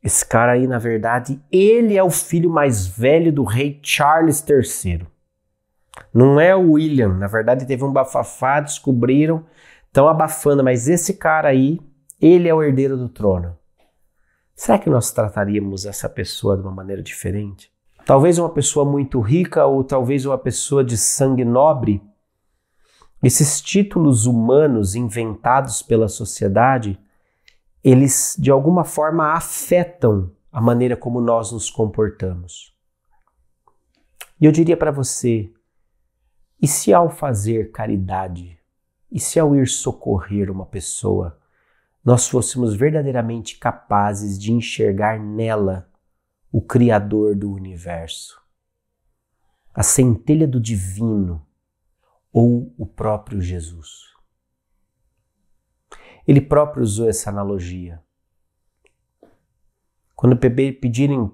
esse cara aí, na verdade, ele é o filho mais velho do rei Charles III. Não é o William, na verdade teve um bafafá, descobriram, estão abafando, mas esse cara aí, ele é o herdeiro do trono. Será que nós trataríamos essa pessoa de uma maneira diferente? Talvez uma pessoa muito rica ou talvez uma pessoa de sangue nobre. Esses títulos humanos inventados pela sociedade, eles de alguma forma afetam a maneira como nós nos comportamos. E eu diria para você, e se ao fazer caridade, e se ao ir socorrer uma pessoa, nós fôssemos verdadeiramente capazes de enxergar nela o Criador do universo, a centelha do divino ou o próprio Jesus. Ele próprio usou essa analogia. Quando pedirem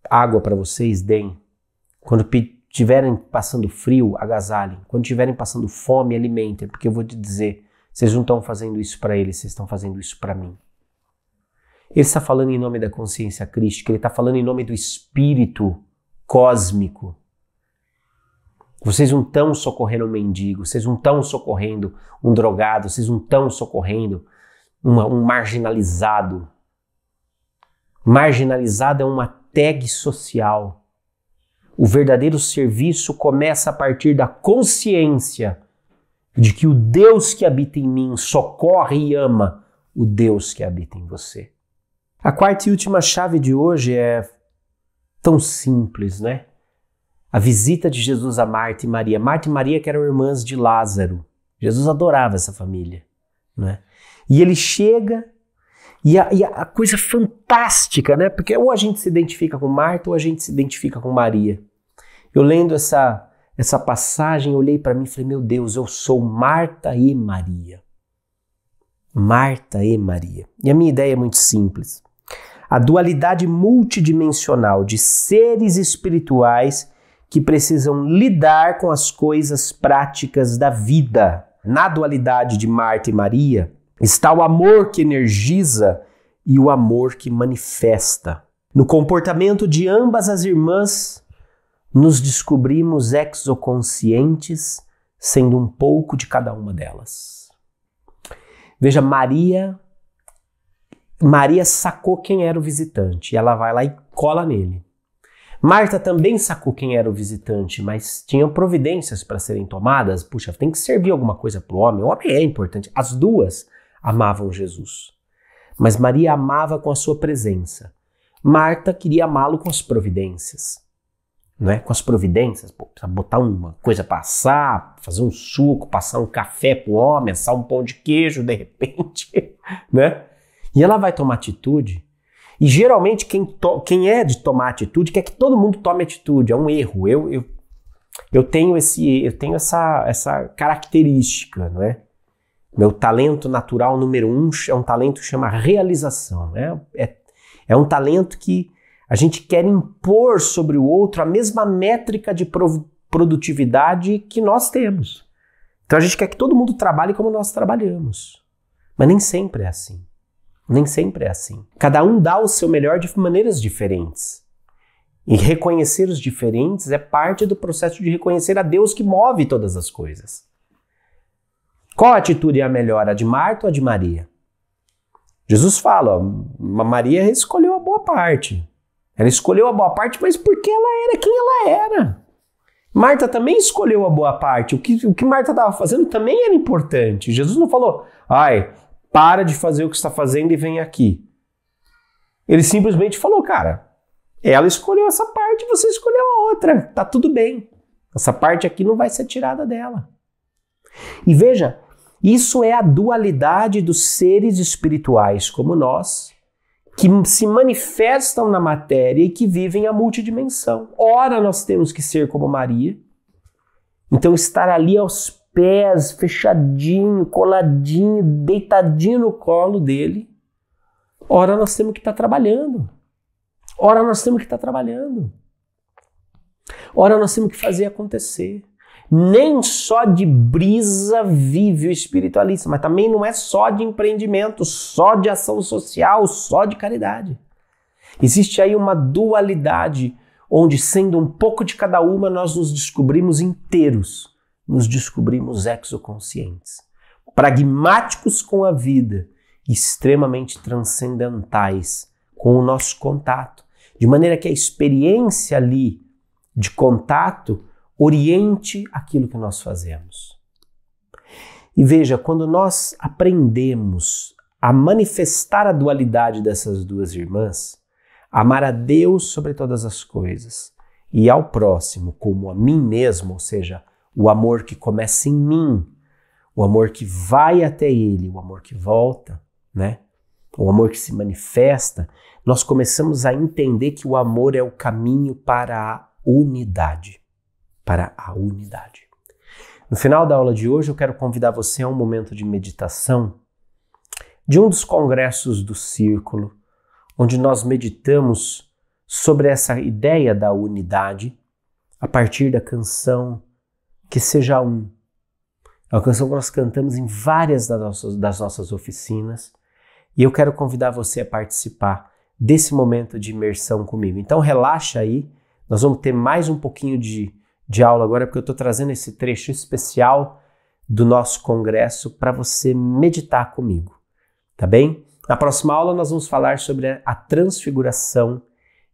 água para vocês, deem. Quando estiverem passando frio, agasalhem. Quando estiverem passando fome, alimentem. Porque eu vou te dizer, vocês não estão fazendo isso para ele, vocês estão fazendo isso para mim. Ele está falando em nome da consciência crística, ele está falando em nome do espírito cósmico. Vocês não estão socorrendo um mendigo, vocês não estão socorrendo um drogado, vocês não estão socorrendo um marginalizado. Marginalizado é uma tag social. O verdadeiro serviço começa a partir da consciência de que o Deus que habita em mim socorre e ama o Deus que habita em você. A quarta e última chave de hoje é tão simples, né? A visita de Jesus a Marta e Maria. Marta e Maria que eram irmãs de Lázaro. Jesus adorava essa família, né? E ele chega e a coisa fantástica, né? Porque ou a gente se identifica com Marta ou a gente se identifica com Maria. Eu lendo essa passagem, olhei para mim e falei, meu Deus, eu sou Marta e Maria. Marta e Maria. E a minha ideia é muito simples. A dualidade multidimensional de seres espirituais que precisam lidar com as coisas práticas da vida. Na dualidade de Marta e Maria está o amor que energiza e o amor que manifesta. No comportamento de ambas as irmãs, nos descobrimos exoconscientes, sendo um pouco de cada uma delas. Veja, Maria sacou quem era o visitante e ela vai lá e cola nele. Marta também sacou quem era o visitante, mas tinham providências para serem tomadas. Puxa, tem que servir alguma coisa para o homem é importante. As duas amavam Jesus. Mas Maria amava com a sua presença. Marta queria amá-lo com as providências. Não é? Com as providências, precisa botar uma coisa para assar, fazer um suco, passar um café pro homem, assar um pão de queijo, de repente, né? E ela vai tomar atitude, e geralmente quem é de tomar atitude quer que todo mundo tome atitude, é um erro. Eu tenho essa característica, não é? Meu talento natural número 1 é um talento que chama realização, né? É um talento que a gente quer impor sobre o outro a mesma métrica de produtividade que nós temos. Então a gente quer que todo mundo trabalhe como nós trabalhamos. Mas nem sempre é assim. Nem sempre é assim. Cada um dá o seu melhor de maneiras diferentes. E reconhecer os diferentes é parte do processo de reconhecer a Deus que move todas as coisas. Qual atitude é a melhor, a de Marta ou a de Maria? Jesus fala, Maria escolheu a boa parte. Ela escolheu a boa parte, mas porque ela era quem ela era. Marta também escolheu a boa parte. O que Marta estava fazendo também era importante. Jesus não falou, para de fazer o que está fazendo e vem aqui. Ele simplesmente falou, cara, ela escolheu essa parte, você escolheu a outra. Tá tudo bem. Essa parte aqui não vai ser tirada dela. E veja, isso é a dualidade dos seres espirituais como nós, que se manifestam na matéria e que vivem a multidimensão. Ora, nós temos que ser como Maria, então estar ali aos pés, fechadinho, coladinho, deitadinho no colo dele. Ora, nós temos que estar trabalhando. Ora, nós temos que estar trabalhando. Ora, nós temos que fazer acontecer. Nem só de brisa vive o espiritualista, mas também não é só de empreendimento, só de ação social, só de caridade. Existe aí uma dualidade, onde sendo um pouco de cada uma, nós nos descobrimos inteiros, nos descobrimos exoconscientes, pragmáticos com a vida, extremamente transcendentais com o nosso contato, de maneira que a experiência ali de contato oriente aquilo que nós fazemos. E veja, quando nós aprendemos a manifestar a dualidade dessas duas irmãs, amar a Deus sobre todas as coisas e ao próximo como a mim mesmo, ou seja, o amor que começa em mim, o amor que vai até ele, o amor que volta, né? O amor que se manifesta, nós começamos a entender que o amor é o caminho para a unidade. Para a unidade. No final da aula de hoje, eu quero convidar você a um momento de meditação de um dos congressos do Círculo, onde nós meditamos sobre essa ideia da unidade a partir da canção Que Seja Um. É uma canção que nós cantamos em várias das nossas oficinas e eu quero convidar você a participar desse momento de imersão comigo. Então relaxa aí, nós vamos ter mais um pouquinho de aula agora, porque eu estou trazendo esse trecho especial do nosso congresso para você meditar comigo, tá bem? Na próxima aula nós vamos falar sobre a transfiguração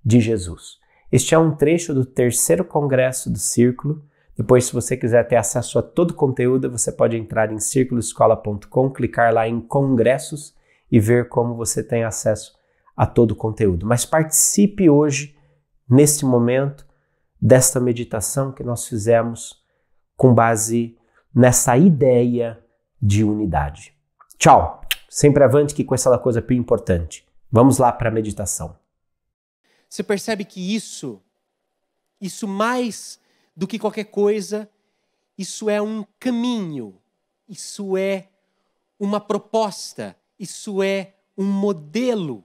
de Jesus. Este é um trecho do 3º congresso do Círculo. Depois, se você quiser ter acesso a todo o conteúdo, você pode entrar em circuloescola.com, clicar lá em congressos e ver como você tem acesso a todo o conteúdo. Mas participe hoje, neste momento, desta meditação que nós fizemos com base nessa ideia de unidade. Tchau! Sempre avante que com essa coisa bem importante. Vamos lá para a meditação. Você percebe que isso mais do que qualquer coisa, isso é um caminho, isso é uma proposta, isso é um modelo,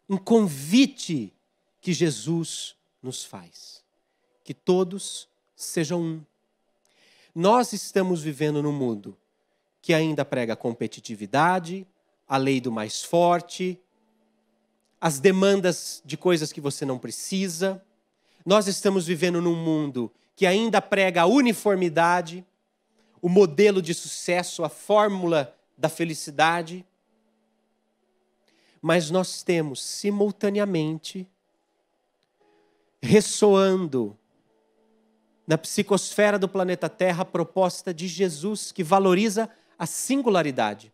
um convite que Jesus nos faz. Que todos sejam um. Nós estamos vivendo num mundo que ainda prega a competitividade, a lei do mais forte, as demandas de coisas que você não precisa. Nós estamos vivendo num mundo que ainda prega a uniformidade, o modelo de sucesso, a fórmula da felicidade. Mas nós temos simultaneamente ressoando na psicosfera do planeta Terra a proposta de Jesus que valoriza a singularidade.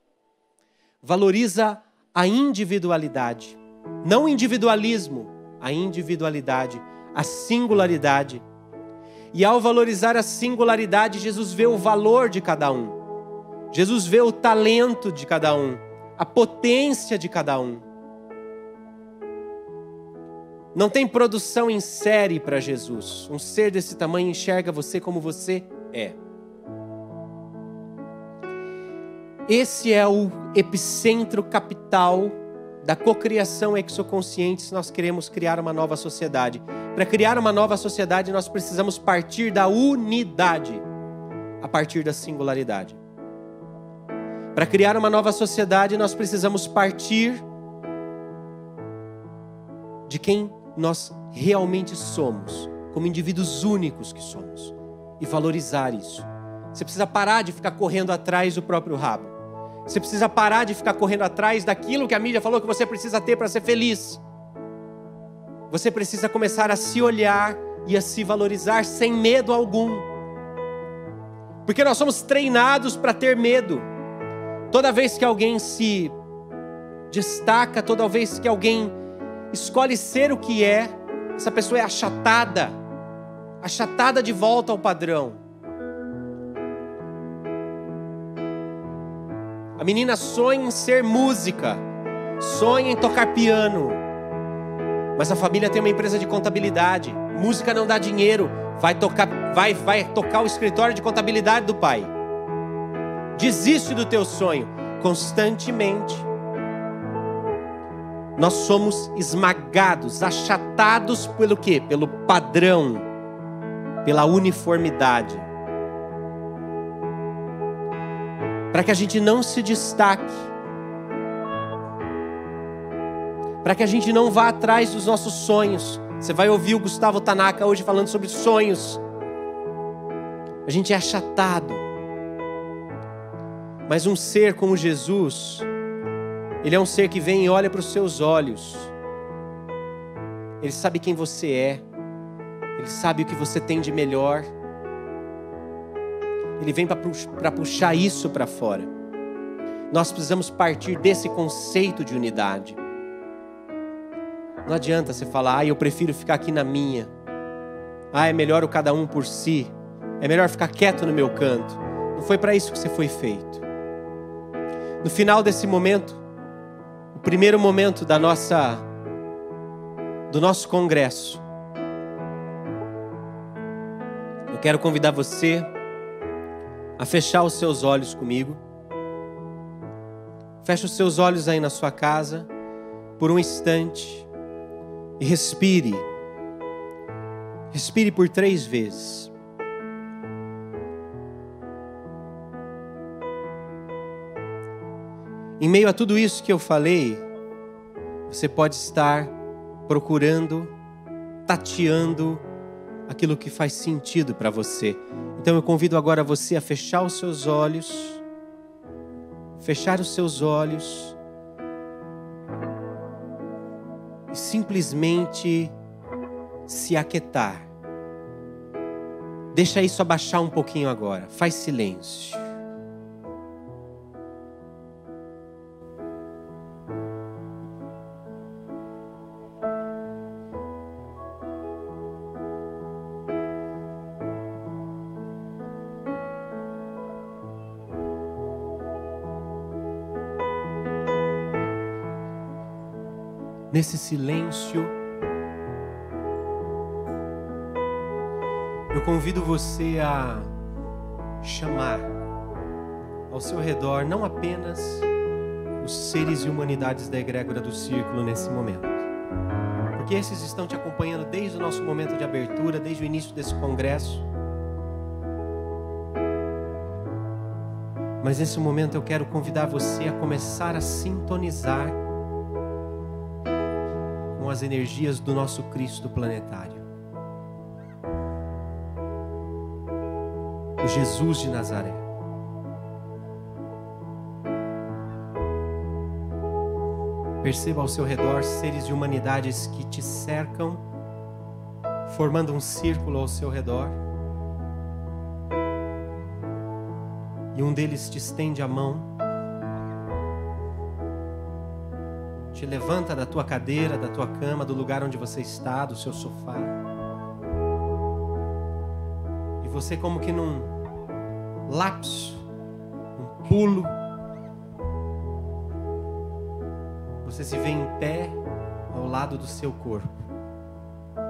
valoriza a individualidade. Não o individualismo, a individualidade, a singularidade. E ao valorizar a singularidade, Jesus vê o valor de cada um. Jesus vê o talento de cada um, a potência de cada um. Não tem produção em série para Jesus. Um ser desse tamanho enxerga você como você é. Esse é o epicentro capital da cocriação exoconsciente se nós queremos criar uma nova sociedade. Para criar uma nova sociedade, nós precisamos partir da unidade, a partir da singularidade. Para criar uma nova sociedade, nós precisamos partir de quem nós realmente somos, como indivíduos únicos que somos, e valorizar isso. Você precisa parar de ficar correndo atrás do próprio rabo. Você precisa parar de ficar correndo atrás daquilo que a mídia falou que você precisa ter para ser feliz. Você precisa começar a se olhar e a se valorizar sem medo algum. Porque nós somos treinados para ter medo. Toda vez que alguém se destaca, toda vez que alguém escolhe ser o que é, essa pessoa é achatada de volta ao padrão. A menina sonha em ser música, sonha em tocar piano, mas a família tem uma empresa de contabilidade. Música não dá dinheiro, vai tocar o escritório de contabilidade do pai. Desiste do teu sonho constantemente. Nós somos esmagados, achatados pelo quê? Pelo padrão, pela uniformidade. Para que a gente não se destaque, para que a gente não vá atrás dos nossos sonhos. Você vai ouvir o Gustavo Tanaka hoje falando sobre sonhos. A gente é achatado. Mas um ser como Jesus, ele é um ser que vem e olha para os seus olhos. Ele sabe quem você é. Ele sabe o que você tem de melhor. Ele vem para puxar isso para fora. Nós precisamos partir desse conceito de unidade. Não adianta você falar, eu prefiro ficar aqui na minha. É melhor o cada um por si. É melhor ficar quieto no meu canto. Não foi para isso que você foi feito. No final desse momento, o primeiro momento do nosso congresso, eu quero convidar você a fechar os seus olhos comigo. Feche os seus olhos aí na sua casa por um instante e respire. Respire por 3 vezes. Em meio a tudo isso que eu falei, você pode estar procurando, tateando aquilo que faz sentido para você. Então eu convido agora você a fechar os seus olhos, e simplesmente se aquietar. Deixa isso abaixar um pouquinho agora. Faz silêncio. Nesse silêncio, eu convido você a chamar ao seu redor não apenas os seres e humanidades da egrégora do círculo nesse momento, porque esses estão te acompanhando desde o nosso momento de abertura, desde o início desse congresso. Mas nesse momento eu quero convidar você a começar a sintonizar com as energias do nosso Cristo planetário. O Jesus de Nazaré. Perceba ao seu redor seres e humanidades que te cercam, formando um círculo ao seu redor. E um deles te estende a mão te levanta da tua cadeira, da tua cama, do lugar onde você está, do seu sofá. E você, como que num lapso, um pulo, você se vê em pé ao lado do seu corpo,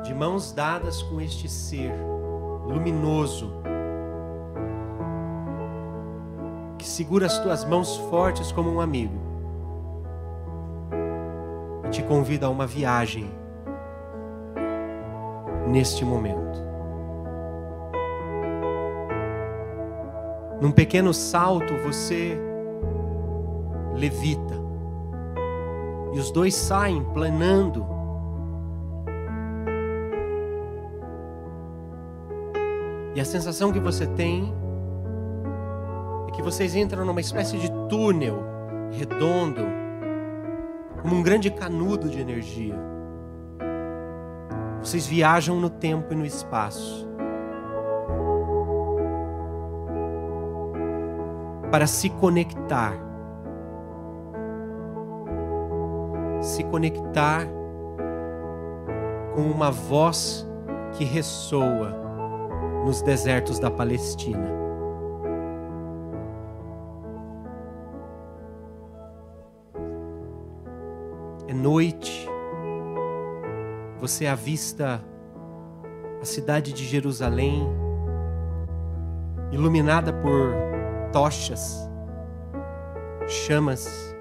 de mãos dadas com este ser luminoso, que segura as tuas mãos fortes como um amigo e te convida a uma viagem neste momento. Num pequeno salto você levita e os dois saem planando. E a sensação que você tem é que vocês entram numa espécie de túnel redondo, como um grande canudo de energia. Vocês viajam no tempo e no espaço para se conectar. Se conectar com uma voz que ressoa nos desertos da Palestina. É noite, você avista a cidade de Jerusalém, iluminada por tochas, chamas.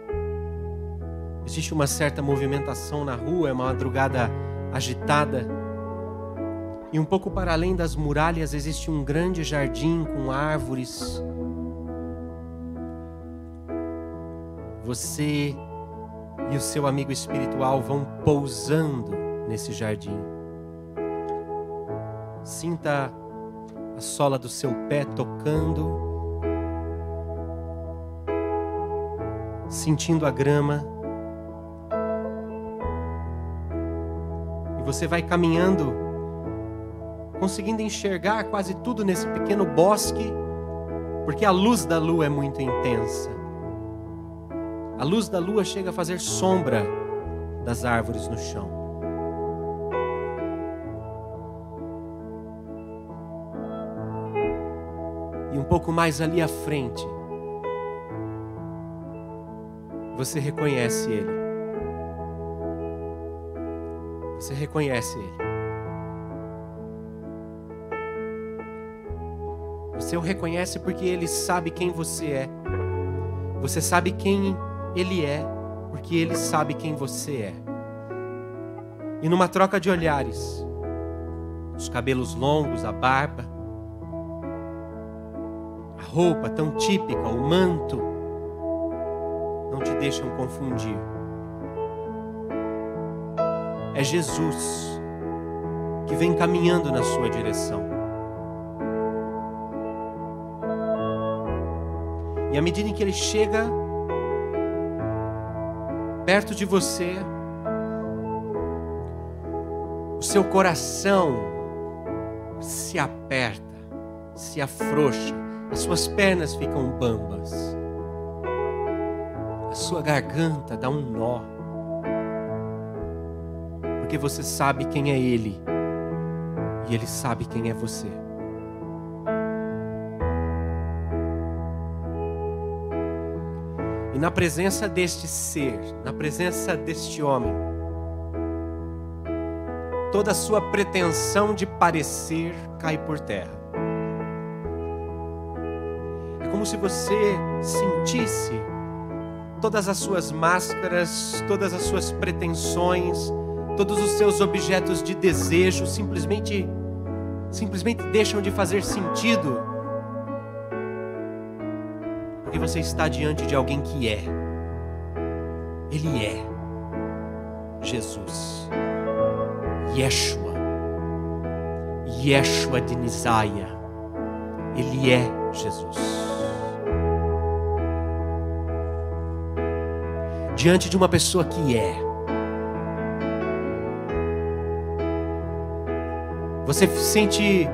Existe uma certa movimentação na rua, é uma madrugada agitada. E um pouco para além das muralhas existe um grande jardim com árvores. Você e o seu amigo espiritual vão pousando nesse jardim. Sinta a sola do seu pé tocando, sentindo a grama. E você vai caminhando, conseguindo enxergar quase tudo nesse pequeno bosque, porque a luz da lua é muito intensa. A luz da lua chega a fazer sombra das árvores no chão. E um pouco mais ali à frente, você reconhece ele. Você reconhece ele. Você o reconhece porque ele sabe quem você é. Você sabe quem ele é, porque ele sabe quem você é. E numa troca de olhares, os cabelos longos, a barba, a roupa tão típica, o manto, não te deixam confundir. É Jesus que vem caminhando na sua direção. E à medida em que ele chega perto de você, o seu coração se aperta, se afrouxa, as suas pernas ficam bambas, a sua garganta dá um nó, porque você sabe quem é ele e ele sabe quem é você. E na presença deste ser, na presença deste homem, toda a sua pretensão de parecer cai por terra. É como se você sentisse todas as suas máscaras, todas as suas pretensões, todos os seus objetos de desejo simplesmente deixam de fazer sentido. Porque você está diante de alguém que é. Ele é Jesus. Yeshua de Nisaia. Ele é Jesus. Diante de uma pessoa que é, você se sente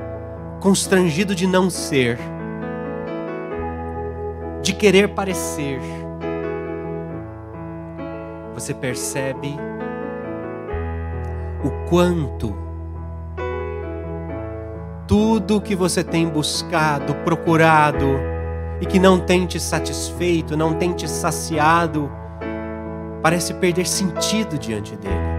constrangido de não ser, de querer parecer, você percebe o quanto tudo que você tem buscado, procurado e que não tem te satisfeito, não tem te saciado, parece perder sentido diante dele.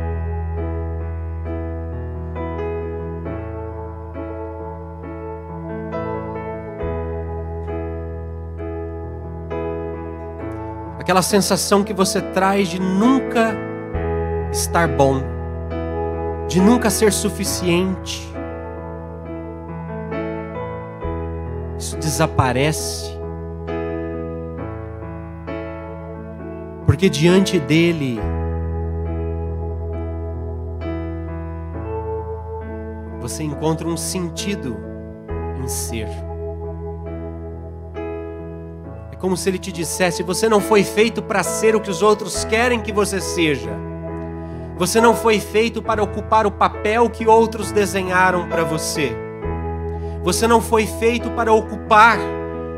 Aquela sensação que você traz de nunca estar bom, de nunca ser suficiente, isso desaparece, porque diante dele você encontra um sentido em ser. É como se ele te dissesse: você não foi feito para ser o que os outros querem que você seja. Você não foi feito para ocupar o papel que outros desenharam para você. Você não foi feito para ocupar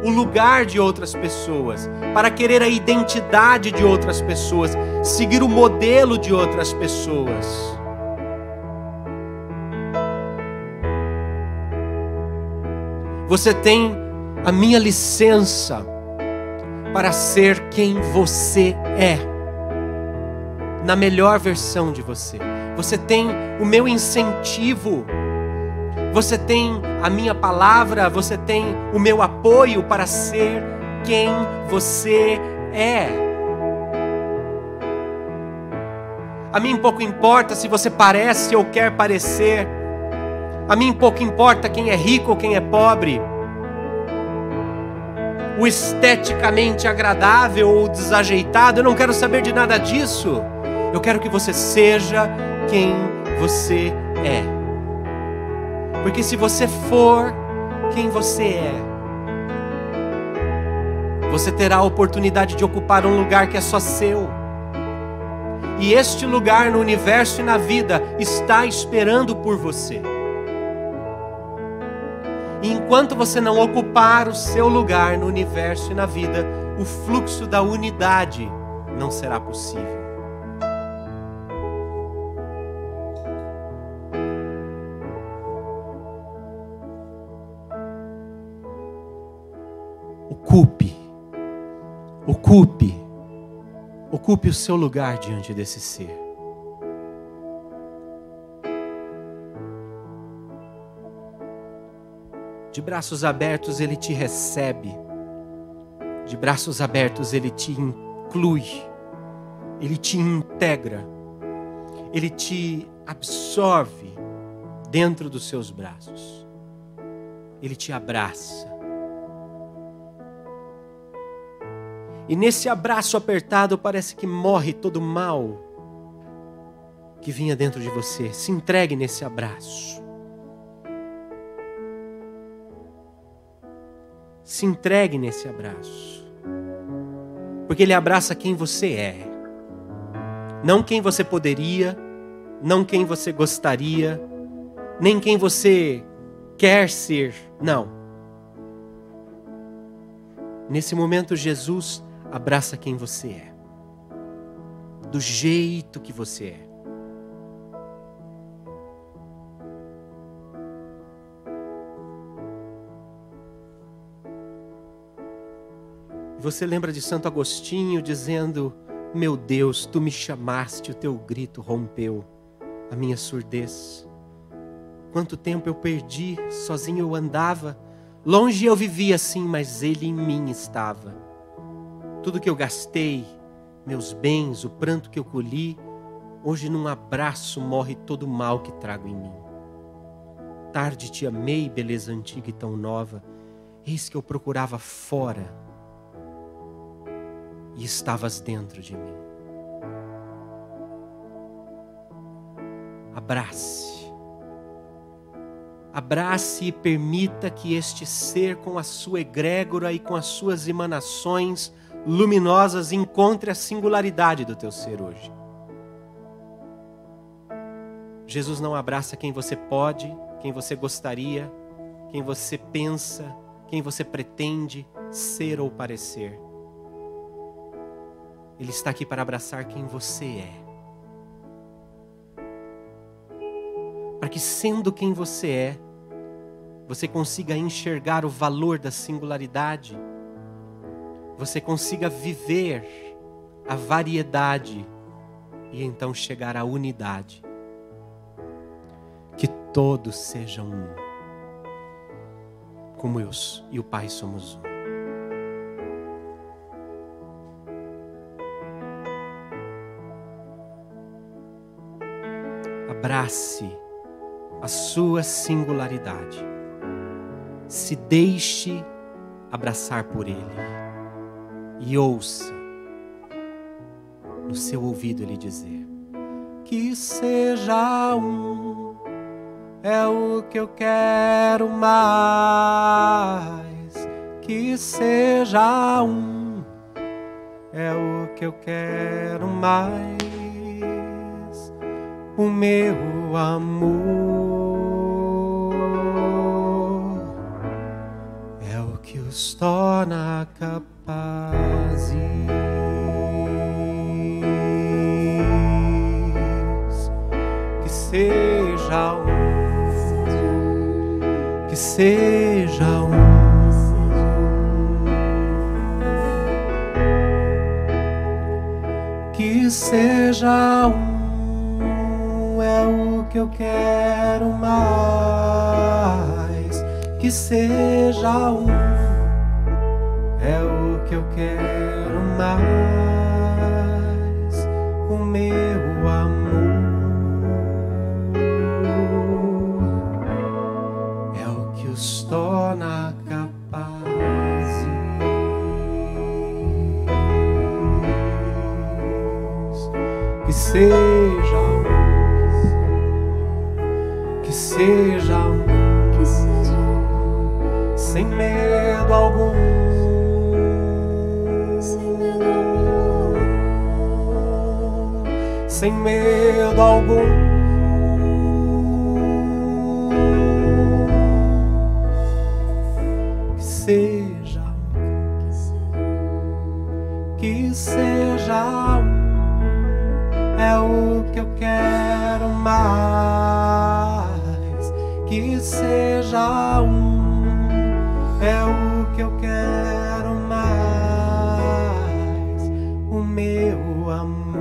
o lugar de outras pessoas, para querer a identidade de outras pessoas, seguir o modelo de outras pessoas. Você tem a minha licença para ser quem você é, na melhor versão de você. Você tem o meu incentivo, você tem a minha palavra, você tem o meu apoio para ser quem você é. A mim pouco importa se você parece ou quer parecer. A mim pouco importa quem é rico ou quem é pobre. O esteticamente agradável ou desajeitado, eu não quero saber de nada disso. Eu quero que você seja quem você é. Porque se você for quem você é, você terá a oportunidade de ocupar um lugar que é só seu. E este lugar no universo e na vida está esperando por você. E enquanto você não ocupar o seu lugar no universo e na vida, o fluxo da unidade não será possível. Ocupe o seu lugar diante desse ser. De braços abertos ele te recebe, de braços abertos ele te inclui, ele te integra, ele te absorve dentro dos seus braços, ele te abraça. E nesse abraço apertado parece que morre todo o mal que vinha dentro de você. Se entregue nesse abraço. Se entregue nesse abraço. Porque ele abraça quem você é. Não quem você poderia, não quem você gostaria, nem quem você quer ser. Não. Nesse momento, Jesus abraça quem você é. Do jeito que você é. Você lembra de Santo Agostinho dizendo: meu Deus, tu me chamaste, o teu grito rompeu a minha surdez. Quanto tempo eu perdi, sozinho eu andava, longe eu vivia assim, mas ele em mim estava. Tudo que eu gastei, meus bens, o pranto que eu colhi, hoje num abraço morre todo o mal que trago em mim. Tarde te amei, beleza antiga e tão nova, eis que eu procurava fora e estavas dentro de mim. Abrace. Abrace e permita que este ser, com a sua egrégora e com as suas emanações luminosas, encontre a singularidade do teu ser hoje. Jesus não abraça quem você pode, quem você gostaria, quem você pensa, quem você pretende ser ou parecer. Ele está aqui para abraçar quem você é. Para que, sendo quem você é, você consiga enxergar o valor da singularidade. Você consiga viver a variedade e então chegar à unidade. Que todos sejam um. Como eu e o Pai somos um. Abrace a sua singularidade. Se deixe abraçar por Ele. E ouça no seu ouvido Ele dizer: que seja um, é o que eu quero mais. Que seja um, é o que eu quero mais. O meu amor é o que os torna capazes. Que seja um, que seja um, que seja um. É o que eu quero mais. Que seja um, é o que eu quero mais. O meu amor é o que os torna capazes. Que seja um, que seja um, sem medo algum, sem medo algum, que seja um, que seja um, é o que eu quero mais. Que seja um, é o que eu quero mais. O meu amor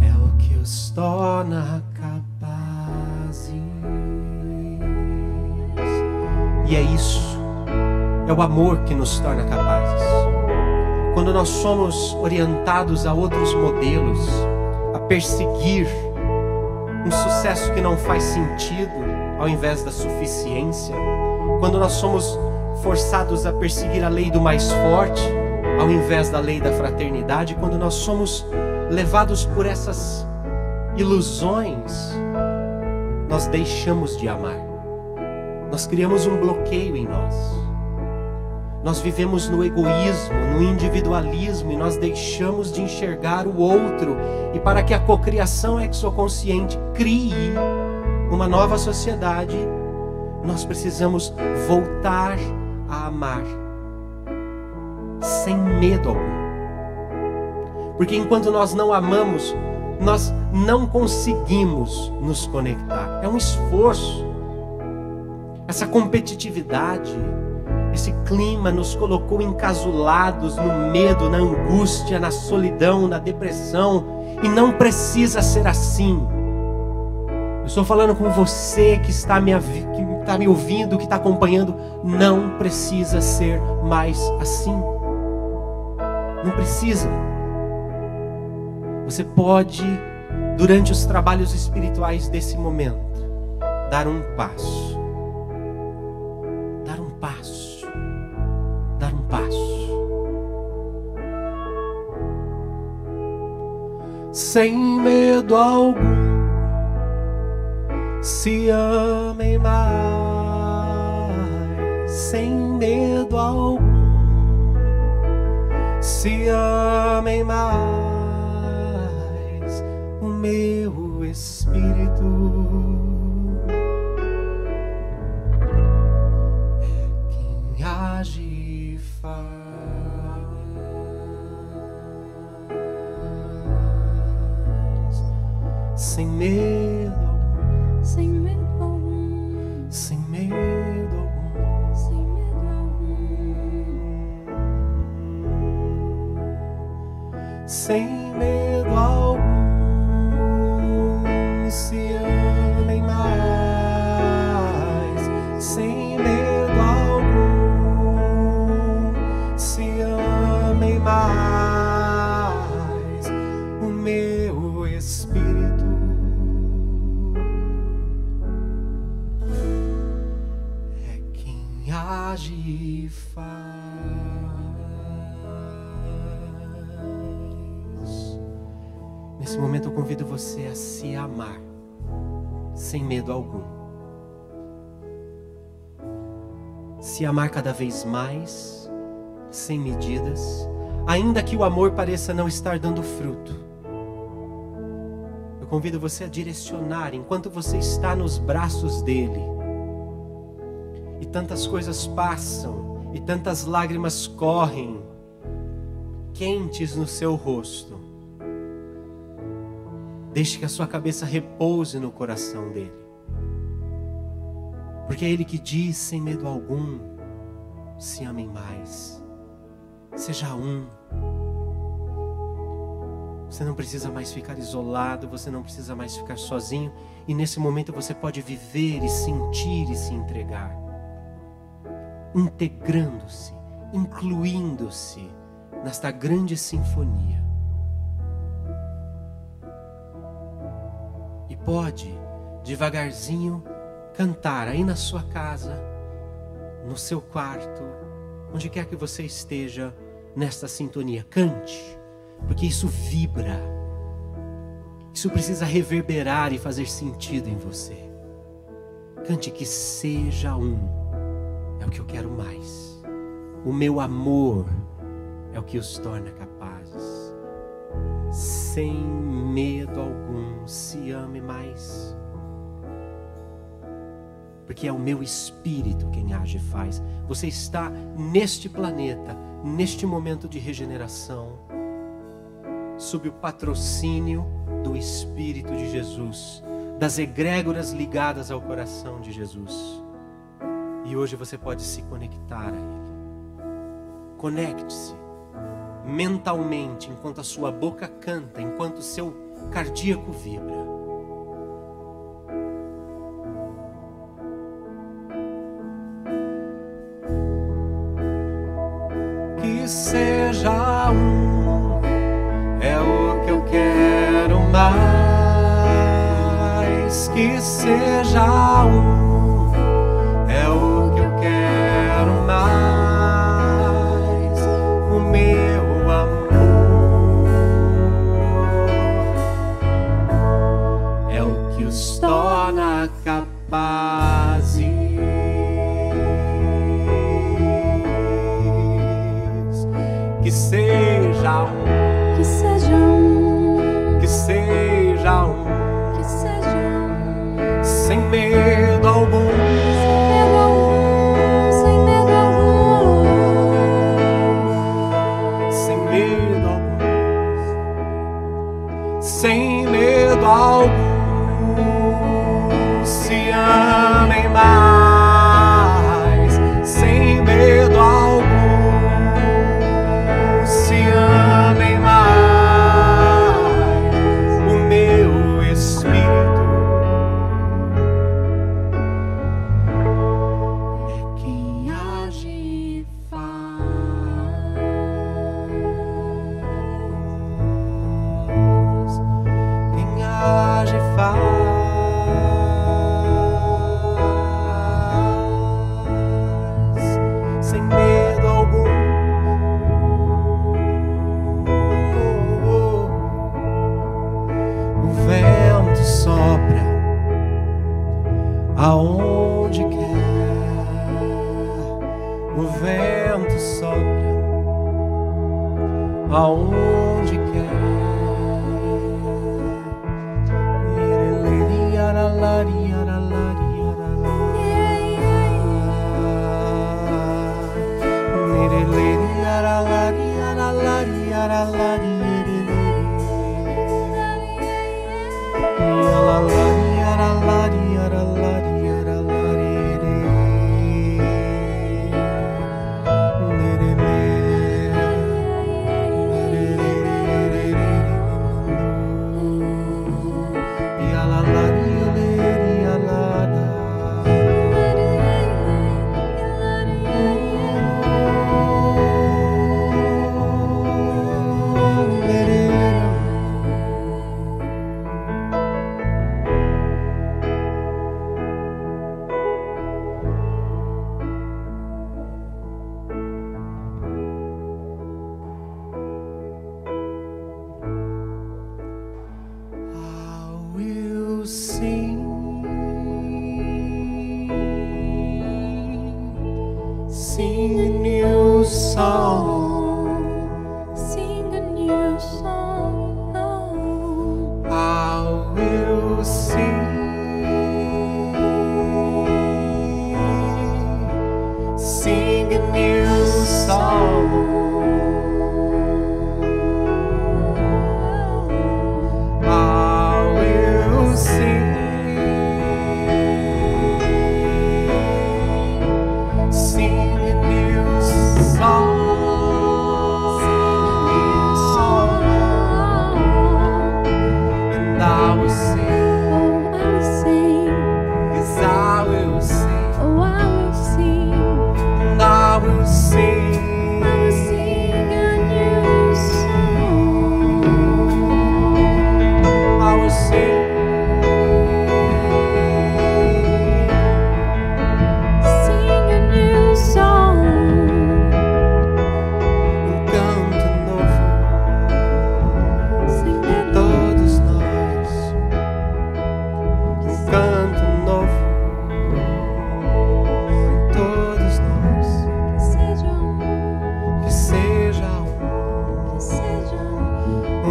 é o que os torna capazes. E é isso, é o amor que nos torna capazes. Quando nós somos orientados a outros modelos, a perseguir um sucesso que não faz sentido ao invés da suficiência, quando nós somos forçados a perseguir a lei do mais forte ao invés da lei da fraternidade, quando nós somos levados por essas ilusões, nós deixamos de amar. Nós criamos um bloqueio em nós. Nós vivemos no egoísmo, no individualismo, e nós deixamos de enxergar o outro. E para que a cocriação exoconsciente crie uma nova sociedade, nós precisamos voltar a amar sem medo algum. Porque enquanto nós não amamos, nós não conseguimos nos conectar. É um esforço. Essa competitividade, esse clima nos colocou encasulados no medo, na angústia, na solidão, na depressão. E não precisa ser assim. Eu estou falando com você que está me ouvindo, que está acompanhando. Não precisa ser mais assim. Não precisa. Você pode, durante os trabalhos espirituais desse momento, dar um passo. Dar um passo. Dar um passo. Sem medo algum, se amem mais. Sem medo algum, se amem mais. O meu espírito é quem age faz. Sem medo algum, sem medo algum, sem medo algum, sem medo algum, sem medo algum, se amem mais, sem medo algum, se amem mais, o meu Espírito é quem age e faz. Nesse momento eu convido você a se amar, sem medo algum. Se amar cada vez mais, sem medidas, ainda que o amor pareça não estar dando fruto. Eu convido você a direcionar enquanto você está nos braços dele. E tantas coisas passam, e tantas lágrimas correm, quentes no seu rosto. Deixe que a sua cabeça repouse no coração dele. Porque é ele que diz sem medo algum, se amem mais. Seja um. Você não precisa mais ficar isolado, você não precisa mais ficar sozinho. E nesse momento você pode viver e sentir e se entregar. Integrando-se, incluindo-se nesta grande sinfonia. E pode, devagarzinho, cantar aí na sua casa, no seu quarto, onde quer que você esteja nesta sintonia. Cante, porque isso vibra. Isso precisa reverberar e fazer sentido em você. Cante que seja um. É o que eu quero mais. O meu amor é o que os torna capazes. Sem medo algum, se ame mais. Porque é o meu Espírito quem age e faz. Você está neste planeta, neste momento de regeneração, sob o patrocínio do Espírito de Jesus, das egrégoras ligadas ao coração de Jesus. E hoje você pode se conectar a Ele. Conecte-se mentalmente, enquanto a sua boca canta, enquanto o seu cardíaco vibra. Que seja um, é o que eu quero mais. Que seja um, é o que eu quero mais. O meu amor é o que os torna capazes. Que seja um, que seja um, que seja um, que seja um, sem medo algum, sem medo algum, sem medo algum, sem medo algum, se amem mais, sem medo algum, se amem mais, o meu Espírito é quem age e faz, quem age e faz, sem medo algum. O vento sopra aonde quer. O vento sopra aonde quer. Lady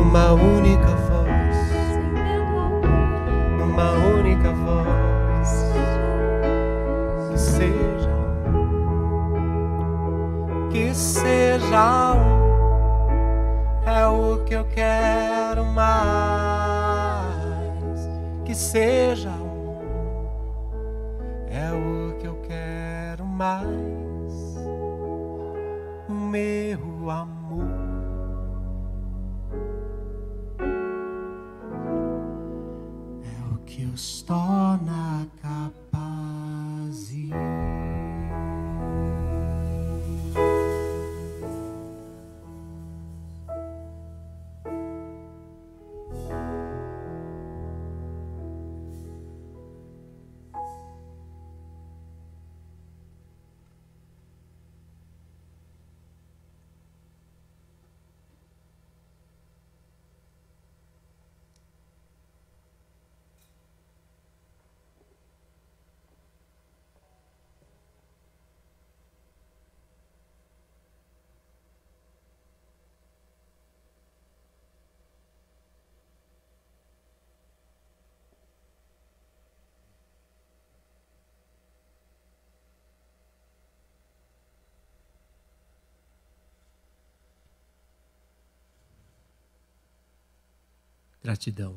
uma única voz, sem medo algum, uma única voz, que seja é o que eu quero mais, que seja é o que eu quero mais, o meu amor é o que os torna capazes. Gratidão.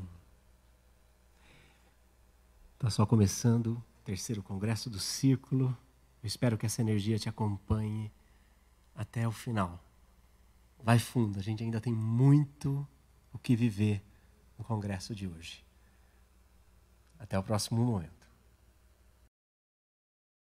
Está só começando o 3º Congresso do Círculo. Eu espero que essa energia te acompanhe até o final. Vai fundo, a gente ainda tem muito o que viver no Congresso de hoje. Até o próximo momento.